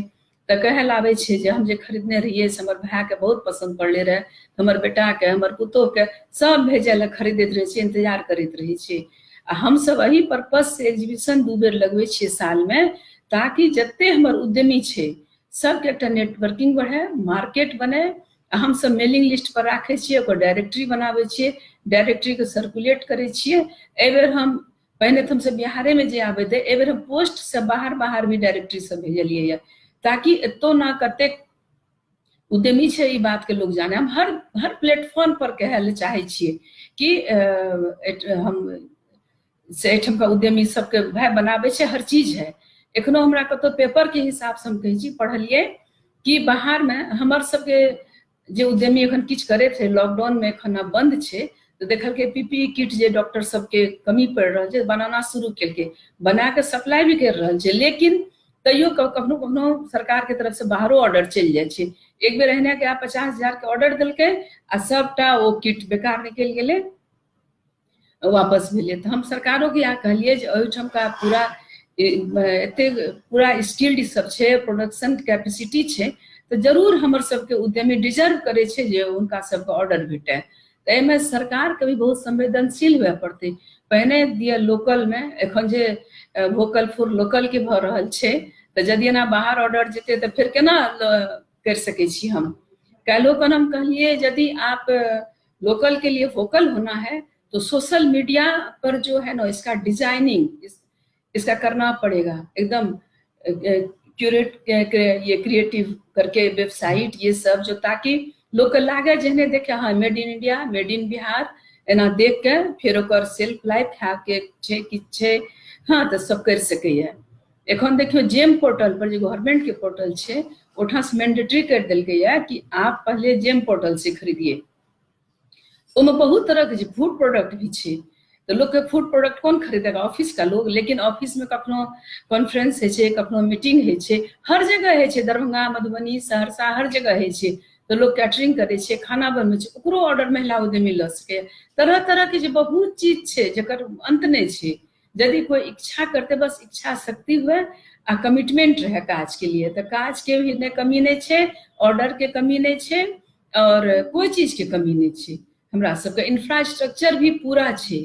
तऽ कहे ला आबै छै जे हम जे खरीदने रहिए से हमर भाई के बहुत पसंद पड़ले रहे, हमर बेटा के हमर पुतोह के सब भेजे ला खरीदैत रहे छै, इंतजार करैत रहे छै। आ हम सब एही पर्पज से एग्जीबिशन 2 बेर लगबै छियै साल में, ताकि जते हमर उद्यमी छै सबके एकटा नेटवर्किंग बढ़े, मार्केट बने। हम सब मेलिंग लिस्ट पर राखे छियै, ओकर डायरेक्टरी बनाबै छियै, डायरेक्टरी के सर्कुलेट करै छियै। एबेर हम पहिने तऽ हमसब बिहारे में जे आबै थे, एबेर हम पोस्ट से बाहर भी डायरेक्टरी सब भेजलिए है, ताकि एतो ना कते उद्यमी छै ई बात के लोग जाने। हम हर प्लेटफॉर्म पर कहे ले चाहे छियै कि हम से एहिठाम का उद्यमी सबके भाई बनाबै छै, हर चीज है। एखनो हमरा कतो पेपर के हिसाब से हम कहै छी पढ़लिए कि बाहर में हमर सबके जे उद्यमी एखन किछु करैत है, लॉकडाउन में एखन बंद छै, तो देखलकै पीपीई किट जे डॉक्टर सबके कमी पड़ रहल छै, बनाना शुरू केलकै, बना के सप्लाई भी कर रहल छै। लेकिन तैयो कखनो कखनो सरकार के तरफ से बाहरो ऑर्डर चलि जाए छै। एक बेर एहने के 50,000 के ऑर्डर देलकै आ सबटा वो किट बेकार निकलि गेलै, वापस भेलै। तऽ हम सरकारों के इएह कहलिए जे ओहिठाम का पूरा एते पूरा स्किल्ड सब छै, प्रोडक्शन कैपेसिटी छै, तो जरूर हमर सबके उद्यमी डिजर्व करे छै जे उनका सबके ऑर्डर भेटे। एहिमे सरकार के भी बहुत संवेदनशील हुए पड़ते। पहिने दिए लोकल में, एखन जे वोकल फॉर लोकल के भ रहल छै, तो यदि एना बाहर ऑर्डर जेते तो फिर केना कर सके छी हम। काल्हो कन हम कहलिए यदि आप लोकल के लिए वोकल होना है तो सोशल मीडिया पर जो है ना इसका डिजाइनिंग इसका करना पड़ेगा एकदम क्यूरेट, ये क्रिएटिव करके वेबसाइट ये सब, जो ताकि लोग लागे जहने देखे हाँ made in India, made in Bihar एना देख के फिर ओकर सेल्फ लाइफ है के छै कि छै, हाँ तो सब कर सकैए। एखन देखियो जेम पोर्टल पर जो गवर्नमेंट के पोर्टल छै ओठा से मैंडेटरी कर दिलकै कि आप पहले जेम पोर्टल से खरीदिए। उसमें बहुत तरह के फूड प्रोडक्ट भी छै, तो लोग के फूड प्रोडक्ट कौन खरीदेगा, ऑफिस का लोग। लेकिन ऑफिस में कखनो कॉन्फ्रेंस है छै, कखनो मीटिंग है छै, हर जगह है छै, दरभंगा मधुबनी सहरसा हर जगह है छै, तो लोग कैटरिंग करे छै, खाना बनबै छै, ओकरो ऑर्डर महिला उद्यमी ल सके। तरह तरह के जो बहुत चीज छै जकर अंत नहीं छै। यदि कोई इच्छा करते, बस इच्छा शक्ति हुए आ कमिटमेंट रहे काज के लिए, तो काज के भी नहीं कमी नहीं छै, ऑर्डर के कमी नहीं छै, और कोई चीज के कमी नहीं छै। हमरा सबके इंफ्रास्ट्रक्चर भी पूरा छै।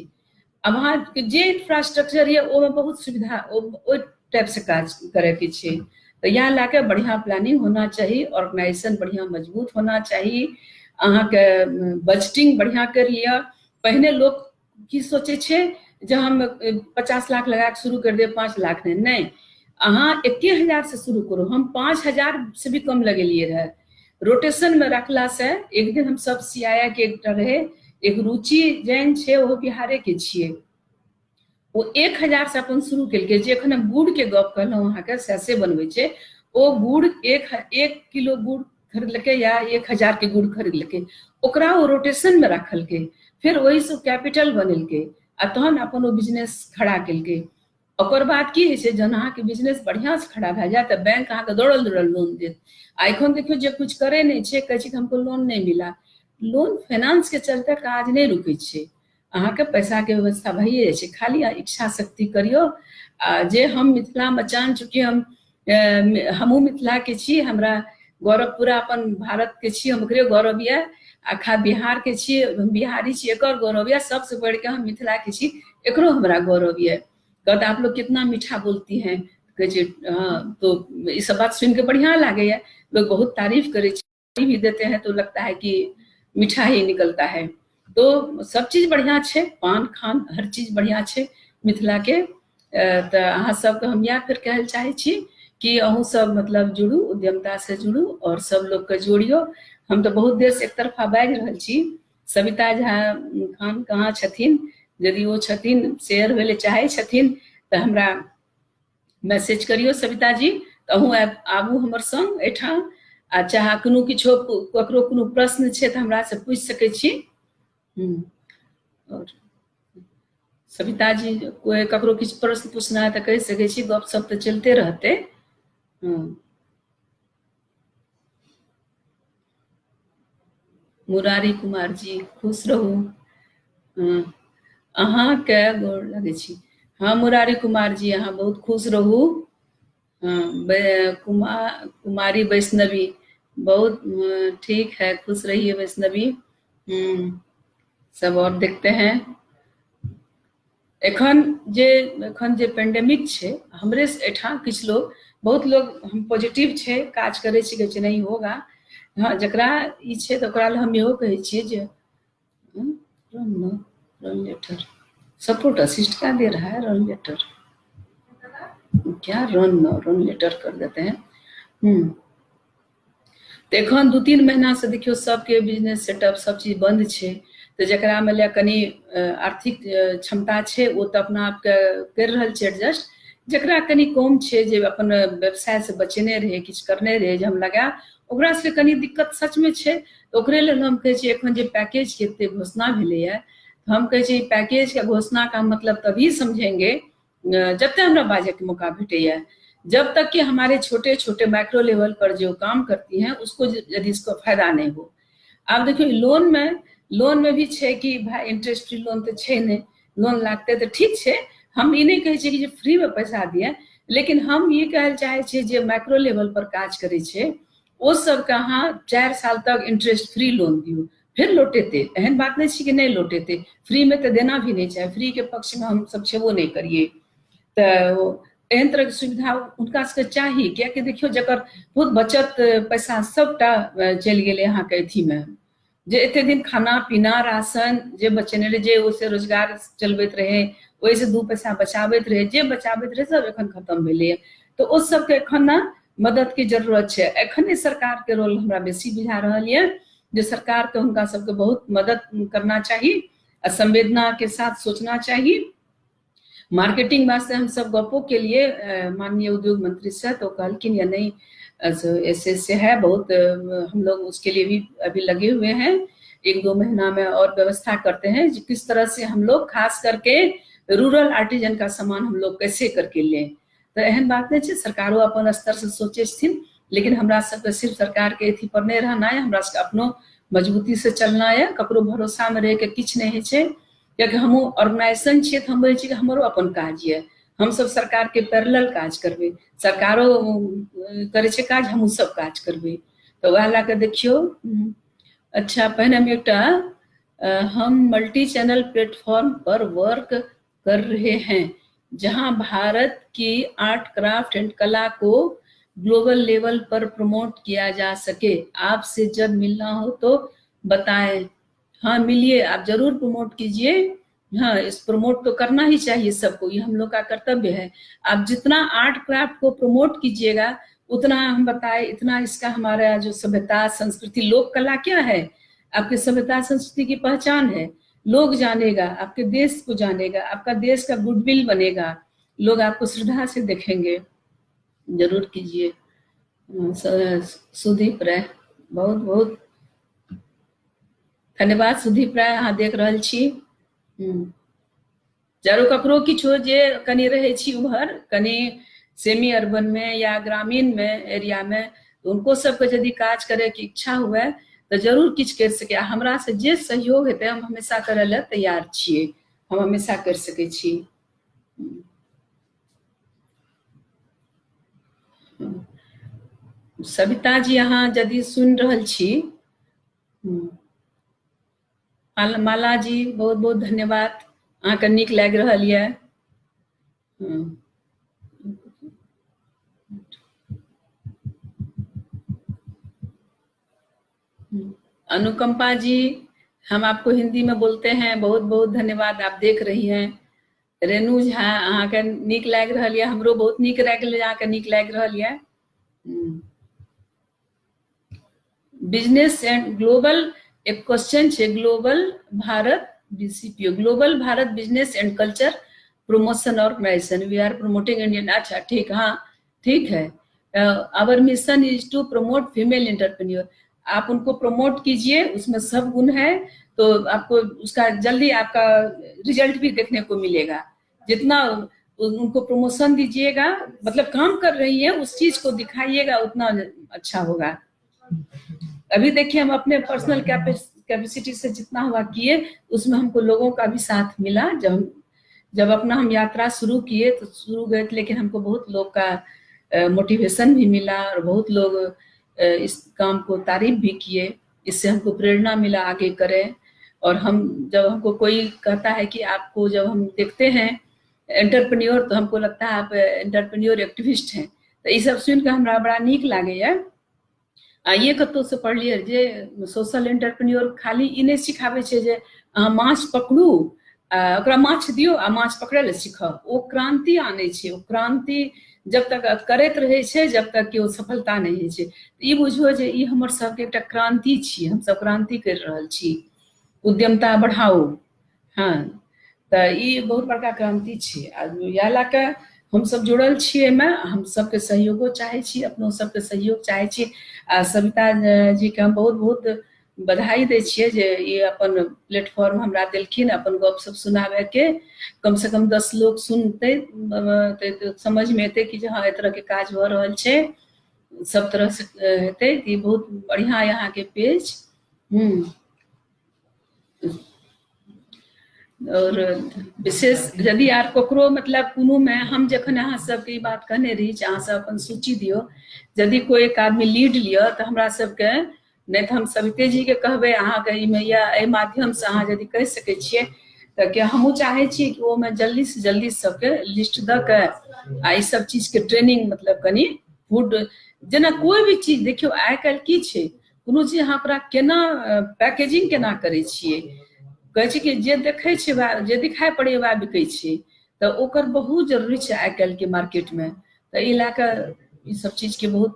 अब वहाँ जे इंफ्रास्ट्रक्चर है वो में बहुत सुविधा ओ टाइप से काज करे के छै। तो यहाँ लाके बढ़िया प्लानिंग होना चाहिए, ऑर्गेनाइजेशन बढ़िया मजबूत होना चाहिए, अहाँ के बजटिंग बढ़िया कर लिया। पहले लोग की सोचे छे जब हम 50 लाख लगा के शुरू कर दे, 5 लाख नहीं, अहाँ 21,000 से शुरू करो। हम 5,000 से भी कम लगेलिए रहे, रोटेशन में रखला से। एक दिन हम सब सियाया के एक रहे, एक रुचि जैन छे, वो बिहारे के छिए, वो 1,000 से अपन शुरू केलकै। जे एखन गुड़ के गप कहलहुँ अहाँके सैसे बनबै छै, ओ गुड़ 1 किलो गुड़ खरीदलकै या 1,000 के गुड़ खरीदलकै, ओकरा वो रोटेशन में रखलकै, फिर वही से कैपिटल बनेलकै आ तहन अपन वो बिजनेस खड़ा केलकै। ओकर बाद की होइ छै, जहन अहाँके बिजनेस बढ़िया से खड़ा भए जाए तो बैंक अहाँके दौड़ल दौड़ल लोन देत। आ एखन देखियो जे कुछ करे नहीं छै, कहै छै कि हमको लोन नहीं मिला। लोन फाइनेंस के चलते काज नहीं रुकै छै, अहाँके पैसा के व्यवस्था भइए जाइ छै, खाली इच्छा शक्ति करियो। आ जे हम मिथिला में जान चुकी, हमहूँ मिथिला के छी, हमरा गौरव पूरा अपन भारत के छी, हम ओकरे गौरव ये। आ बिहार के छी, बिहारी छी, एकर गौरव ये। सबसे बढ़ के हम मिथिला के छी, एकरो हमरा गौरव ये। कहते आप लोग कितना मीठा बोलती हैं, हाँ, तो ये सब बात सुन के बढ़िया लगे है। लोग बहुत तारीफ करे भी देते हैं, तो लगता है कि मीठा ही निकलता है। तो सब चीज बढ़िया छे, पान खान हर चीज बढ़िया छे मिथिला के। तो अहाँ सबके हम इएह फिर कहल चाहे छी कि अहूँ सब मतलब जुड़ू, उद्यमता से जुड़ू और सब लोग के जोड़ियो। हम तो बहुत देर से एक तरफा बाजि रहल छी। सविता झा खान कहाँ छथिन, यदि वो छथिन शेयर होले चाहे छथिन तो हमरा मैसेज करियो सविता जी, तो अहूँ आबू हमर संग एठाम। आ चाहे कोनो किछो ककरो कोनो प्रश्न छै तो हमरा से पूछ सकै छी। और सविता जी कोई ककरो किछ प्रश्न पूछना है तो कह सके छी, गप सब तो चलते रहते। मुरारी कुमार जी खुश रहू, अहाँ के गोर लगे छी। हाँ मुरारी कुमार जी अहाँ बहुत खुश रहू। कुमारी वैष्णवी बहुत ठीक है, खुश रहिए वैष्णवी। सब और देखते हैं। एखन जे पेंडेमिक छे, हमरे एठाम किछ लोग, बहुत लोग हम पॉजिटिव छे, काज करे छी, कहै छै नहीं होगा। हाँ जकरा ई छे तो ओकरा हम इहो कहै छिए जे रन लेटर सपोर्ट असिस्ट क्या दे रहा है, रन लेटर क्या, रन लेटर कर देते हैं। तो एखन 2-3 महीना से देखियो सबके बिजनेस सेटअप सब चीज बंद छे। तो जकरा में कनी आर्थिक क्षमता छे वो तो अपना आप के कर रहल छे एडजस्ट। जकरा कनी कम छे, जे अपन व्यवसाय से बचेने रहे, किछ करने रहे, जे हम लगा ओकरा से कनी दिक्कत सच में छे। तो ओकरे लेल हम कहै छी एखन जे पैकेज के एते घोषणा भेलै है, तो हम कहै छी पैकेज के घोषणा का मतलब तभी समझेंगे जब तक हमरा बाजे के मौका भेटैया। जब तक कि हमारे छोटे छोटे माइक्रो लेवल पर जो काम करती हैं उसको यदि इसको फायदा नहीं हो। आप देखियो लोन में भी छे कि भाई इंटरेस्ट फ्री लोन तो छे नहीं, लोन लागते तो ठीक छे। हम ये नहीं कहै छी कि फ्री में पैसा दिए, लेकिन हम ये कहल चाहे छी जे माइक्रो लेवल पर काज करे छे ओ सब के अहाँ 4 साल तक इंटरेस्ट फ्री लोन दियो, फिर लौटेते। एहन बात नहीं कि नहीं लौटेते, फ्री में तो देना भी नहीं चाहिए, फ्री के पक्ष में हम सब छेबो नहीं करिए। तो एहन तरह के सुविधा उनका सबके चाहिए, कियाकि देखियो जकर बहुत बचत पैसा सबटा चलि गेलै यहाँ के अथी में, जे एते दिन खाना पीना राशन जे बचेने रहे, जे ओसे रोजगार चलबैत रहे, ओहि से 2 पैसा बचाबैत रहे, जे बचाबैत रहे सब एखन खत्म भेलै। तो उस सबके एखन ना मदद की जरूरत है। एखन सरकार के रोल हमरा बेसी बुझा रहल है, जो सरकार के हुनका सबके बहुत मदद करना चाहिए और संवेदना के साथ सोचना चाहिए। मार्केटिंग वास्ते हम सब गपों के लिए माननीय उद्योग मंत्री से तो कहलकिन या नहीं, ऐसे है बहुत, हम लोग उसके लिए भी अभी लगे हुए हैं, 1-2 महीना में और व्यवस्था करते हैं किस तरह से हम लोग खास करके रूरल आर्टिजन का सामान हम लोग कैसे करके लें। तो एहन बात नहीं है, सरकारों अपन स्तर से सोचे छथिन, लेकिन हमरा सबके सिर्फ सरकार के अथी पर नहीं रहना है, हमरा सबके अपनो मजबूती से चलना है, ककरो भरोसा में रह के किछ नहीं है छे, कियाकि हम ऑर्गेनाइजेशन छियै तो हम बोलै छी कि हमरो अपन काज है, हम सब सरकार के पैरेलल काज करबे, सरकारो करे छे काज, हमहू सब काज करबे। तो वह ला के देखियो। अच्छा, पहले हम एकटा हम मल्टी चैनल प्लेटफॉर्म पर वर्क कर रहे हैं जहां भारत की आर्ट क्राफ्ट एंड कला को ग्लोबल लेवल पर प्रमोट किया जा सके। आपसे जब मिलना हो तो बताएं। हाँ मिलिए, आप जरूर प्रमोट कीजिए। हाँ, इस प्रमोट तो करना ही चाहिए सबको, ये हम लोग का कर्तव्य है। आप जितना आर्ट क्राफ्ट को प्रमोट कीजिएगा उतना हम बताए, इतना इसका हमारा जो सभ्यता संस्कृति लोक कला क्या है, आपकी सभ्यता संस्कृति की पहचान है, लोग जानेगा, आपके देश को जानेगा, आपका देश का गुडविल बनेगा, लोग आपको श्रद्धा से देखेंगे। जरूर कीजिए। सुदीप राय, बहुत बहुत धन्यवाद। सुदीप राय अहाँ देख रहल छी। जरूर ककरो किछो जे कनी रहे छी उम्हर कनी सेमी अर्बन में या ग्रामीण में एरिया में, तो उनको सबके यदि काज करे की इच्छा हुए तो जरूर किछ कर सके। हमरा से जे सहयोग हेतै हम हमेशा करे ला तैयार छियै, हम हमेशा कर सकै छी। सविता जी अहाँ यदि सुन रहल छी, माला जी बहुत बहुत धन्यवाद, अहाँके नीक लागि रहल है। अनुकंपा जी, हम आपको हिंदी में बोलते हैं, बहुत बहुत धन्यवाद, आप देख रही हैं। रेणु झा, अहाँके नीक लागि रहल है, हमरो बहुत नीक लागि अहाँके नीक लागि रहल है। बिजनेस एंड ग्लोबल एक क्वेश्चन है, global Bharat BCPO, global Bharat business and culture promotion organisation, we are promoting Indian. अच्छा ठीक, हाँ ठीक है। Our mission is to promote female entrepreneur. आप उनको प्रमोट कीजिए, उसमें सब गुण है, तो आपको उसका जल्दी आपका रिजल्ट भी देखने को मिलेगा। जितना उनको प्रमोशन दीजिएगा, मतलब काम कर रही है उस चीज को दिखाइएगा, उतना अच्छा होगा। अभी देखिए हम अपने पर्सनल कैपेसिटी से जितना हुआ किए, उसमें हमको लोगों का भी साथ मिला। जब अपना हम यात्रा शुरू किए तो शुरू गए थे, लेकिन हमको बहुत लोग का मोटिवेशन भी मिला और बहुत लोग इस काम को तारीफ भी किए, इससे हमको प्रेरणा मिला आगे करें। और हम जब हमको कोई कहता है कि आपको जब हम देखते हैं एंटरप्रेन्योर, तो हमको लगता है आप एंटरप्रेन्योर एक्टिविस्ट हैं, तो ये सब सुन के हमरा बड़ा नीक लागैया। ये कतौ से पढ़लियै जे सोशल एंटरप्रेन्योर खाली ई नहीं सिखाबै छै जे अहाँ माछ पकड़ू, ओकरा माछ दियौ आ माछ पकड़ै लए सीखब, ओ क्रांति आनै छै। ओ क्रांति जब तक करैत रहै छै जब तक कि ओ सफलता नहीं होइ छै। ई बुझियौ जे ई हमर सबके एकटा क्रांति छी, हम सब क्रांति कर रहल छी, उद्यमता बढ़ाओ। हाँ, तो ई बहुत बड़का क्रांति छै। इएह लए के हम सब जुड़ल छियै में, हम सबके सहयोगो चाहे छी, अपनो सबके सहयोग चाहे छी। आ सविता जी के हम बहुत बहुत बधाई दै छियै जे ये अपन प्लेटफॉर्म हमरा देलखिन अपन गप सब सुनावे के। कम से कम 10 लोग सुनते तो समझ में एते कि हाँ ए तरह के काज हो रहल छै, सब तरह से हेते। ई बहुत बढ़िया यहाँ के पेज। और विशेष यदि आर ककरो मतलब कोनो में हम जखन अहाँ सबके ई बात कहने रही, अहाँ सब अपन सूची दियो, यदि कोई एक आदमी लीड लिया तो हमरा सबके नहीं तो हम सविते जी के कहबे अहाँ के मैया ए माध्यम से अहाँ यदि कह सके छिए तो कि हमहू चाहे छी कि वो में जल्दी से जल्दी सबके लिस्ट द के आ ई सब चीज के ट्रेनिंग मतलब कनी फूड जेना कोई भी चीज देखियो आइ काल्हि की छै कोनो चीज अहाँ ओकरा केना पैकेजिंग केना करे छिए कहै छै कि जे देखै छै जे दिखाई पड़े वह बिकै छै तो ओकर बहुत जरूरी छै आइ काल्हि के मार्केट में तो ई लए कऽ ई सब चीज के बहुत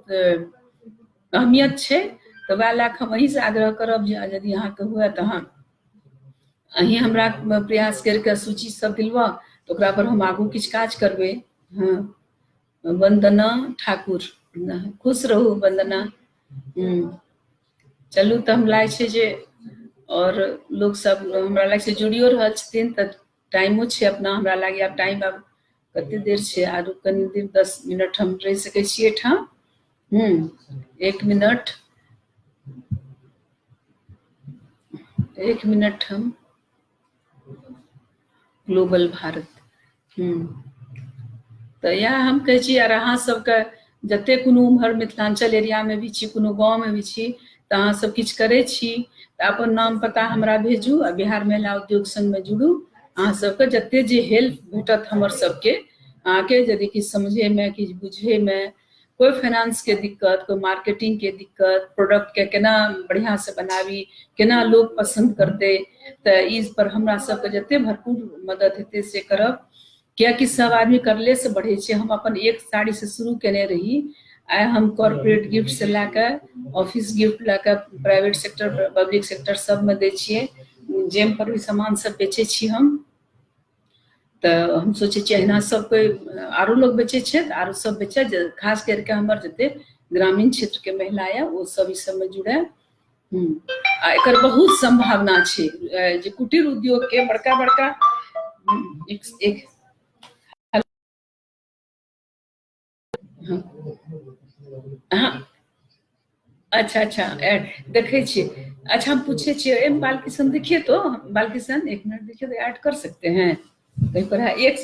अहमियत छै तो वह लए कऽ हम अहीं से आग्रह करब जे यदि अहाँके हुए तो अहीं हमरा प्रयास करके सूची सब दिलवा तो ओकरा पर हम आगू किछु काज करबै। हाँ वंदना ठाकुर खुश रहू वंदना। चलू तो हम लागै छै जे और लोग सब हमरा लागै छै जुड़ियो रहल छथिन तऽ टाइमो छै अपना हमरा लागे आब टाइम आब कते देर छै आरो कनि देर 10 मिनट हम रह सकै छियै ठाम। 1 मिनट हम ग्लोबल भारत तो यह हम कहे छी आर अहाँ सबके जते कोनो उम्हर मिथिलांचल एरिया में भी छी कोनो गाँव में भी छी तो अहाँ सब किछु करे छी तो अपन नाम पता हमरा भेजू आ बिहार महिला उद्योग संघ में जुड़ू अहाँ सबके जते जे हेल्प भेटत हमर सबके अहाँके यदि किछु समझे में किछु बुझे में कोई फाइनेंस के दिक्कत कोई मार्केटिंग के दिक्कत प्रोडक्ट के केना बढ़िया से बनाबी केना लोग पसंद करते तो इस पर हमरा सबके जते भरपूर मदद हेते से करब कियाकि सब आदमी करले से बढ़े छै। हम अपन एक साड़ी से शुरू केने रही आइ हम कॉर्पोरेट गिफ्ट से लाके ऑफिस गिफ्ट लाके प्राइवेट सेक्टर पब्लिक सेक्टर सब में दै छियै जेम पर भी सामान सब बेचे छी हम तो हम सोचे छियै अहिना सब कोई आरो लोग बेचे छै आरो सब बेचे खास करके हमर जते ग्रामीण क्षेत्र के महिला है वो सब इस सब में जुड़े आ एकर बहुत संभावना छै जे कुटीर उद्योग के बड़का बड़का एक हाँ अच्छा देखे छिए। अच्छा हम पूछे छिए बालकिशन देखिए तो बालकिशन 1 मिनट देखिए तो ऐड कर सकते हैं कहीं पर है एक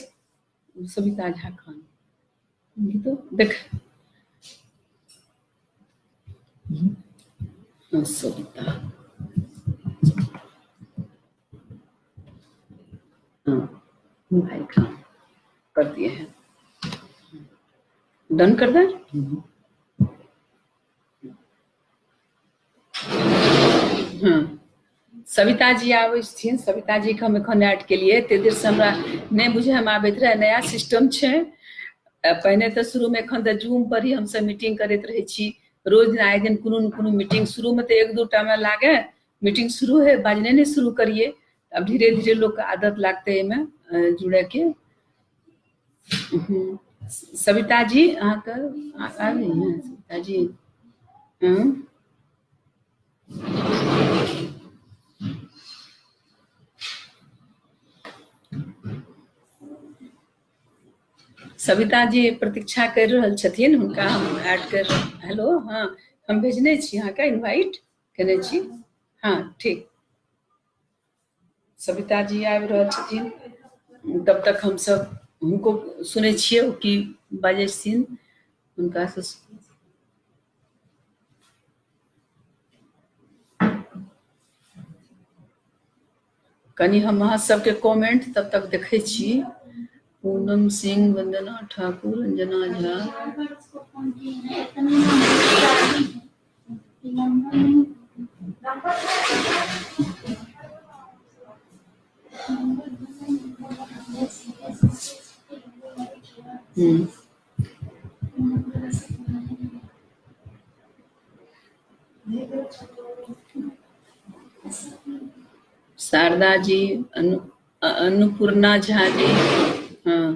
सविता झा खान तो देख सविता भाई खान कर दिए हैं डन कर दें। हाँ सविता जी आबै छथिन सविता जी के हम एखन ऐड केलिए एते देर से हमरा नहीं बुझे हम आबैत रहे नया सिस्टम छै पहले तो शुरू में एखन तो जूम पर ही हम सब मीटिंग करैत रहे छी रोज दिन आए दिन कोनो न कोनो मीटिंग शुरू में तो 1-2 टा में लागे मीटिंग शुरू है बाजने नहीं शुरू करिए अब धीरे धीरे लोग के आदत लागते में जुड़े के। सविता जी अहाँके आ गई हैं सविता जी सविता जी प्रतीक्षा कर रहल छथिन हुनका हम ऐड कर हेलो हाँ हम भेजने छी अहाँके इनवाइट केने छी हाँ ठीक सविता जी आबि रहल छथिन तब तक हम सब हुनको सुनै छियै ओ की बाजै छथिन हुनका से कनी हम अहाँ सबके कमेंट तब तक देखै छी पूनम सिंह वंदना ठाकुर अंजना झा शारदा जी अन्नपूर्णा झा जी हाँ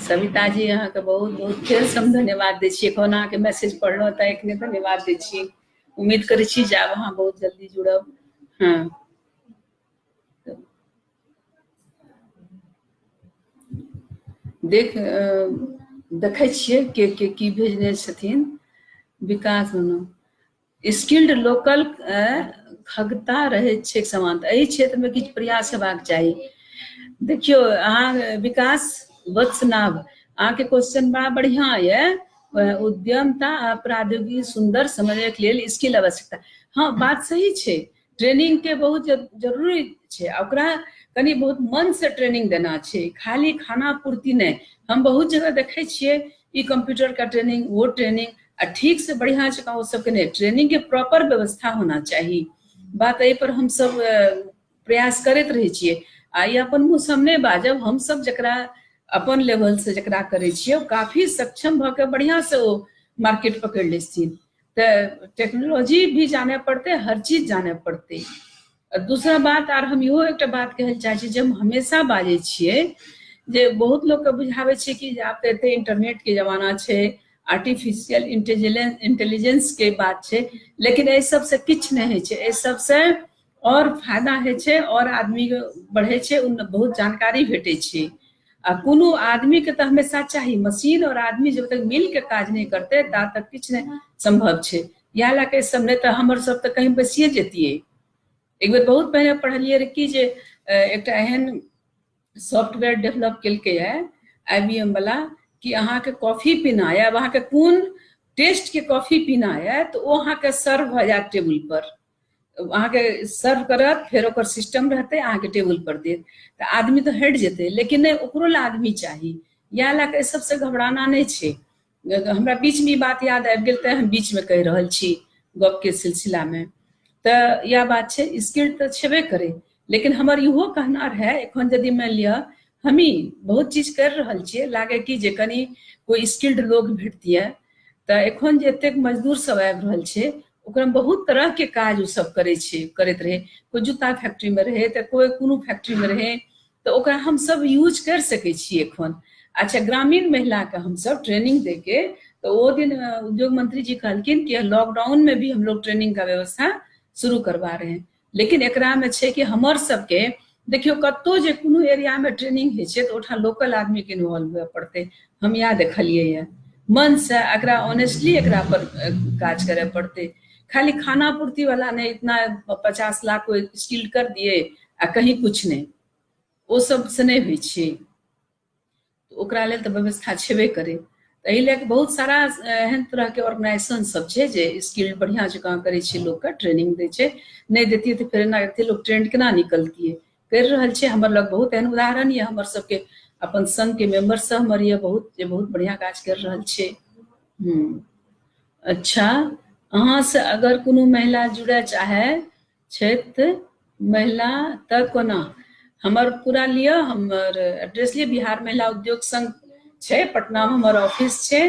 सविता जी अहाँ के बहुत बहुत फेर से हम धन्यवाद दै छियै कोना अहाँ के मैसेज पढ़लहुँ तऽ एखने धन्यवाद दै छी उम्मीद करै छी जे आब अहाँ बहुत जल्दी जुड़ब। हाँ देखै छियै के की भेजने छथिन विकास स्किल्ड लोकल खगता रहे छै समानता एहि क्षेत्र में किछु प्रयास हेबाक चाही। देखियो अहाँ विकास वत्स नाभ अहाँ के क्वेश्चन बड़ा बढ़िया ये उद्यमता आ प्रौद्योगिकी सुंदर समझने के लिए स्किल आवश्यकता। हाँ, बात सही छे, ट्रेनिंग के बहुत जरूरी छे, ओकरा कनी बहुत मन से ट्रेनिंग देना छे, खाली खाना पूर्ति नहीं। हम बहुत जगह देखे छिए ई कंप्यूटर का ट्रेनिंग, वो ट्रेनिंग, आ ठीक से बढ़िया जगह वो सबके नहीं, ट्रेनिंग के प्रॉपर व्यवस्था होना चाहिए। बात एहि पर हम सब प्रयास करते रहे छिए। आ ई अपन मुँह सामने बाजब, हम सब जकरा अपन लेवल से जकरा करे छिए काफी सक्षम भ के बढ़िया से वो मार्केट पकड़ लेथिन। तो टेक्नोलॉजी भी जाने पड़ते, हर चीज जाने पड़ते। दूसरा बात आर हम इहो एक बात कहल चाहे छी, जे हम हमेशा बाजे छिए जे बहुत लोग के बुझावे छे कि आब तो एते इंटरनेट के जमाना छे, आर्टिफिशियल इंटेलिजेंस के बात छे, लेकिन ए सब से किछ नहीं है छे। ए सब से और फायदा है छे और आदमी बढ़े छे, उन बहुत जानकारी भेटे छे। आ कोनो आदमी के तो हमेशा चाहिए, मशीन और आदमी जब तक मिल के काज नहीं करते ता तक किछ नहीं संभव छे। या लके सब नहीं तो हमर सब तो कहीं बसिए जेतिए। एक बेर बहुत पहले पढ़लिए रे कि जे एक एहन सॉफ्टवेयर डेवलप केलकै है IBM वाला कि अहाँ के कॉफी पीना है, अब अहाँ के कौन टेस्ट के कॉफी पीना है तो वो अहाँ के सर्व हो जाए टेबल पर, अहाँ के सर्व करत, फिर ओकर सिस्टम रहते, अहाँ के टेबल पर देत। तो आदमी तो हट जेते, लेकिन नहीं, ओकरो ला आदमी चाहिए। या लके सबसे घबराना नहीं छे। हमरा बीच में बात याद आबि गेल, हम बीच में कह रहल छी गप के सिलसिला में। तो यह बात छे, स्किल तो छेबे करे, लेकिन हमर इहो कहना है, एखन यदि मान लिया हमी बहुत चीज कर रहल छिए, लागे कि जे कनी कोई स्किल्ड लोग भेटतिए, तो एखन जे एतेक मजदूर सब आबि रहल छे ओकरा बहुत तरह के काज उ सब करे छे, करैत रहे। कोई जूता फैक्ट्री में रहे तो कोई कोनो फैक्ट्री में रहे, तो ओकरा हम सब यूज कर सके छी एखन। अच्छा, ग्रामीण महिला के हम सब ट्रेनिंग दे के, तो वो दिन उद्योग मंत्री जी कहलकिन कि लॉकडाउन में भी हम लोग ट्रेनिंग का व्यवस्था शुरू करवा रहे हैं। लेकिन एकरा में छे कि हमर सबके देखियो कतो जे कोनो एरिया में ट्रेनिंग है छे तो ओठा लोकल आदमी के इन्वॉल्व हुए पड़ते। हम यहाँ देखलिए है, मन से एकरा ऑनेस्टली एकरा पर काज करे पड़ते। खाली खाना पूर्ति वाला नहीं, इतना 50 लाख को स्किल कर दिए आ कहीं कुछ नहीं, वो सब से नहीं हुई छे। तो ओकरा लेल तो व्यवस्था छेबे करे। एहि लेके बहुत सारा एहन तरह के ऑर्गेनाइजेशन सब छे जे स्किल बढ़िया जगह करे छे, लोग के ट्रेनिंग दे छे। नहीं देती तो फिर एना लोग ट्रेंड केना निकलतिए। कर रहल छे, हमर लग बहुत एहन उदाहरण ये, हमर सबके अपन संघ के मेंबर सब हमर ये बहुत जे बहुत बढ़िया काज कर रहल छे। अच्छा, अहाँ से अगर कोनो महिला जुड़े चाहे छे महिला तक कोना, हमर पूरा लिया, हमर एड्रेस लिया, बिहार महिला उद्योग संघ छे, पटना में हमर ऑफिस छे,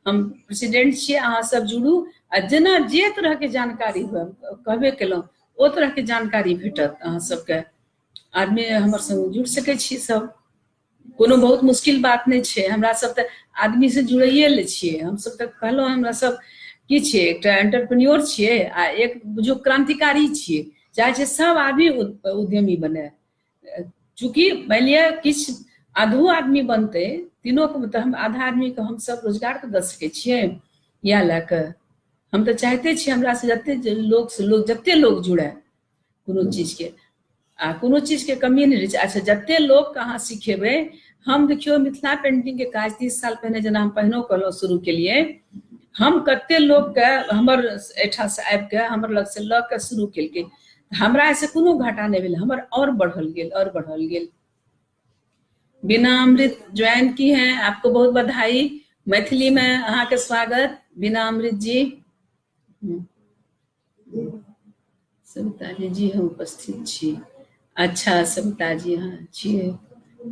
हम प्रेसिडेंट छिए। अहाँ सब जुड़ू, आ जेना जे तरह के जानकारी हुए कहबे केलहुँ ओ तरह के जानकारी भेटत अहाँ सबके। आदमी हमर संग जुड़ सके छी सब, कोनो बहुत मुश्किल बात नहीं छे। हमरा सब तो आदमी से जुड़ैए ले छिए। हम सब तो कहलहुँ हमरा सब की छिए, एक एंटरप्रेन्योर छिए आ एक जो क्रांतिकारी छिए, चाहे छे सब आदमी उद्यमी बने। चूंकि मान लिया किछ आधो आदमी बनते, तीनों को तो हम आधा आदमी को हम सब रोजगार तो दे सके छिए। या लके हम तो चाहते छिए हमरा से जते लोग जते लोग जुड़े कोनो चीज के, आ कोनो चीज के कमी नहीं रहे। अच्छा, जते लोग के अहाँ सिखेबे, हम देखियो मिथिला पेंटिंग के काज 30 साल पहले जना हम पहिनो कहलो शुरू के लिए, हम कते लोग के हमर एठा से आबि के हमर लग से ल के शुरू केलके, हमरा ऐसे कोनो घाटा नहीं भेल, हमर और बढ़ल गेल और बढ़ल गेल। बीना अमृत ज्वाइन की हैं, आपको बहुत बधाई। मैथिली में अहाँ के स्वागत बीना अमृत जी। सविता जी हम उपस्थित छी। अच्छा सविता जी, हाँ छिए,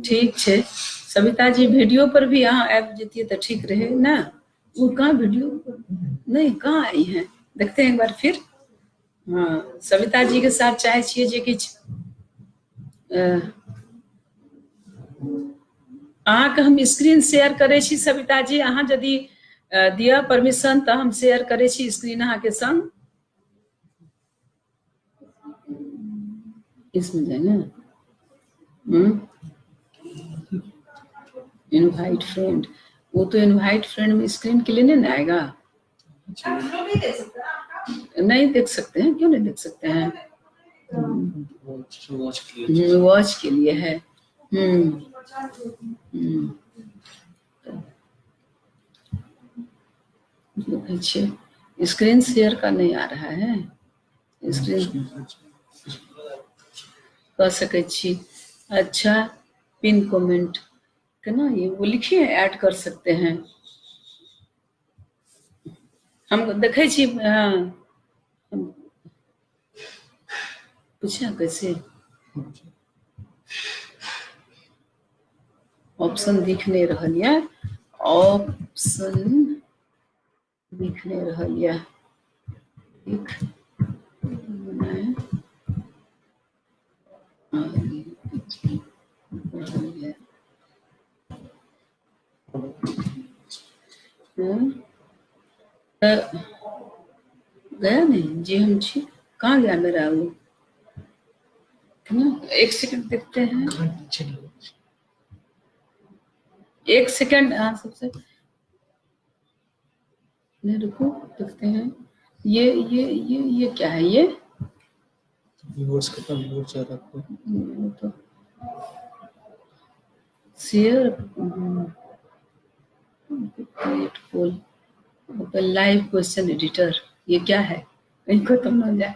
ठीक छे। सविता जी वीडियो पर भी अहाँ आबि जतिए तो ठीक रहे ना। वो कहाँ वीडियो नहीं, कहाँ आई हैं, देखते हैं एक बार फिर। हाँ, सविता जी के साथ चाहे छिए जे किछ अहाँ के हम स्क्रीन शेयर करे छी। सविता जी अहाँ यदि दिया परमिशन तो हम शेयर करे छी स्क्रीन अहाँ के संग। इसमें जाए ना, इनवाइट फ्रेंड, वो तो इनवाइट फ्रेंड में स्क्रीन के लिए नहीं आएगा। नहीं देख सकते हैं, क्यों नहीं देख सकते हैं, वॉच के लिए है। देखै छियै स्क्रीन शेयर का नहीं आ रहा है, स्क्रीन कर सकै छी। अच्छा, पिन कमेंट केना ये वो लिखिए, ऐड कर सकते हैं हम देखै छी। हाँ, पूछा कैसे ऑप्शन दिख नहीं रहल है, ऑप्शन दिख नहीं रहल है, दिख नहीं रहल है। गया नहीं जी, हम छी कहाँ गया मेरा वो, एक सेकंड देखते हैं, एक सेकंड। हाँ, सबसे नहीं, रुको देखते हैं। ये क्या है ये, व्यूअर्स कितना व्यूअर्स ज्यादा तो share poll live question editor, ये क्या है, कहीं खत्म ना हो जाए।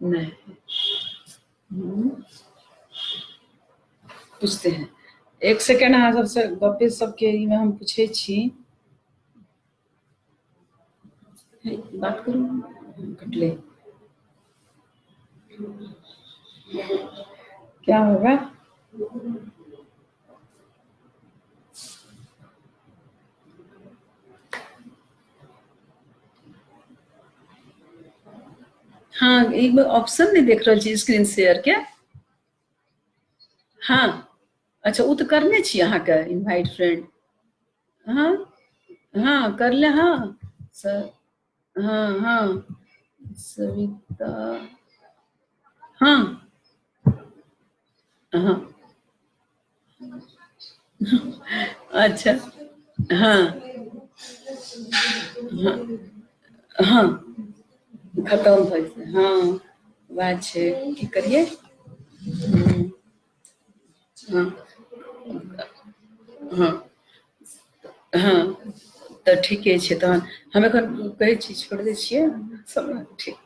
नहीं, पूछते हैं, एक सेकंड। हाँ, सबसे गपे सबके में हम पूछे छी, बात करूँ कटले क्या होगा। हाँ, एक बार ऑप्शन नहीं देख रहा छी स्क्रीन शेयर के। हाँ, अच्छा, वो तो करने छी अहाँके इनवाइट फ्रेंड। हाँ हाँ, कर ले। हाँ सर, हाँ हाँ, सविता, हाँ हाँ, अच्छा, हाँ हाँ हाँ, खत्म भऽ जेतै। हाँ, बात छै, की करिए। हाँ हाँ हाँ, तऽ ठीके छै, तहन हम एखन कहै छी, छोड़ि दै छियै सब। ठीक,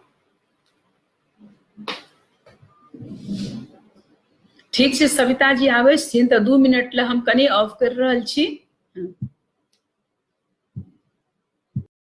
ठीक छै, सविता जी आबै छथिन तऽ 2 मिनट लए हम कनि ऑफ कर रहल छी।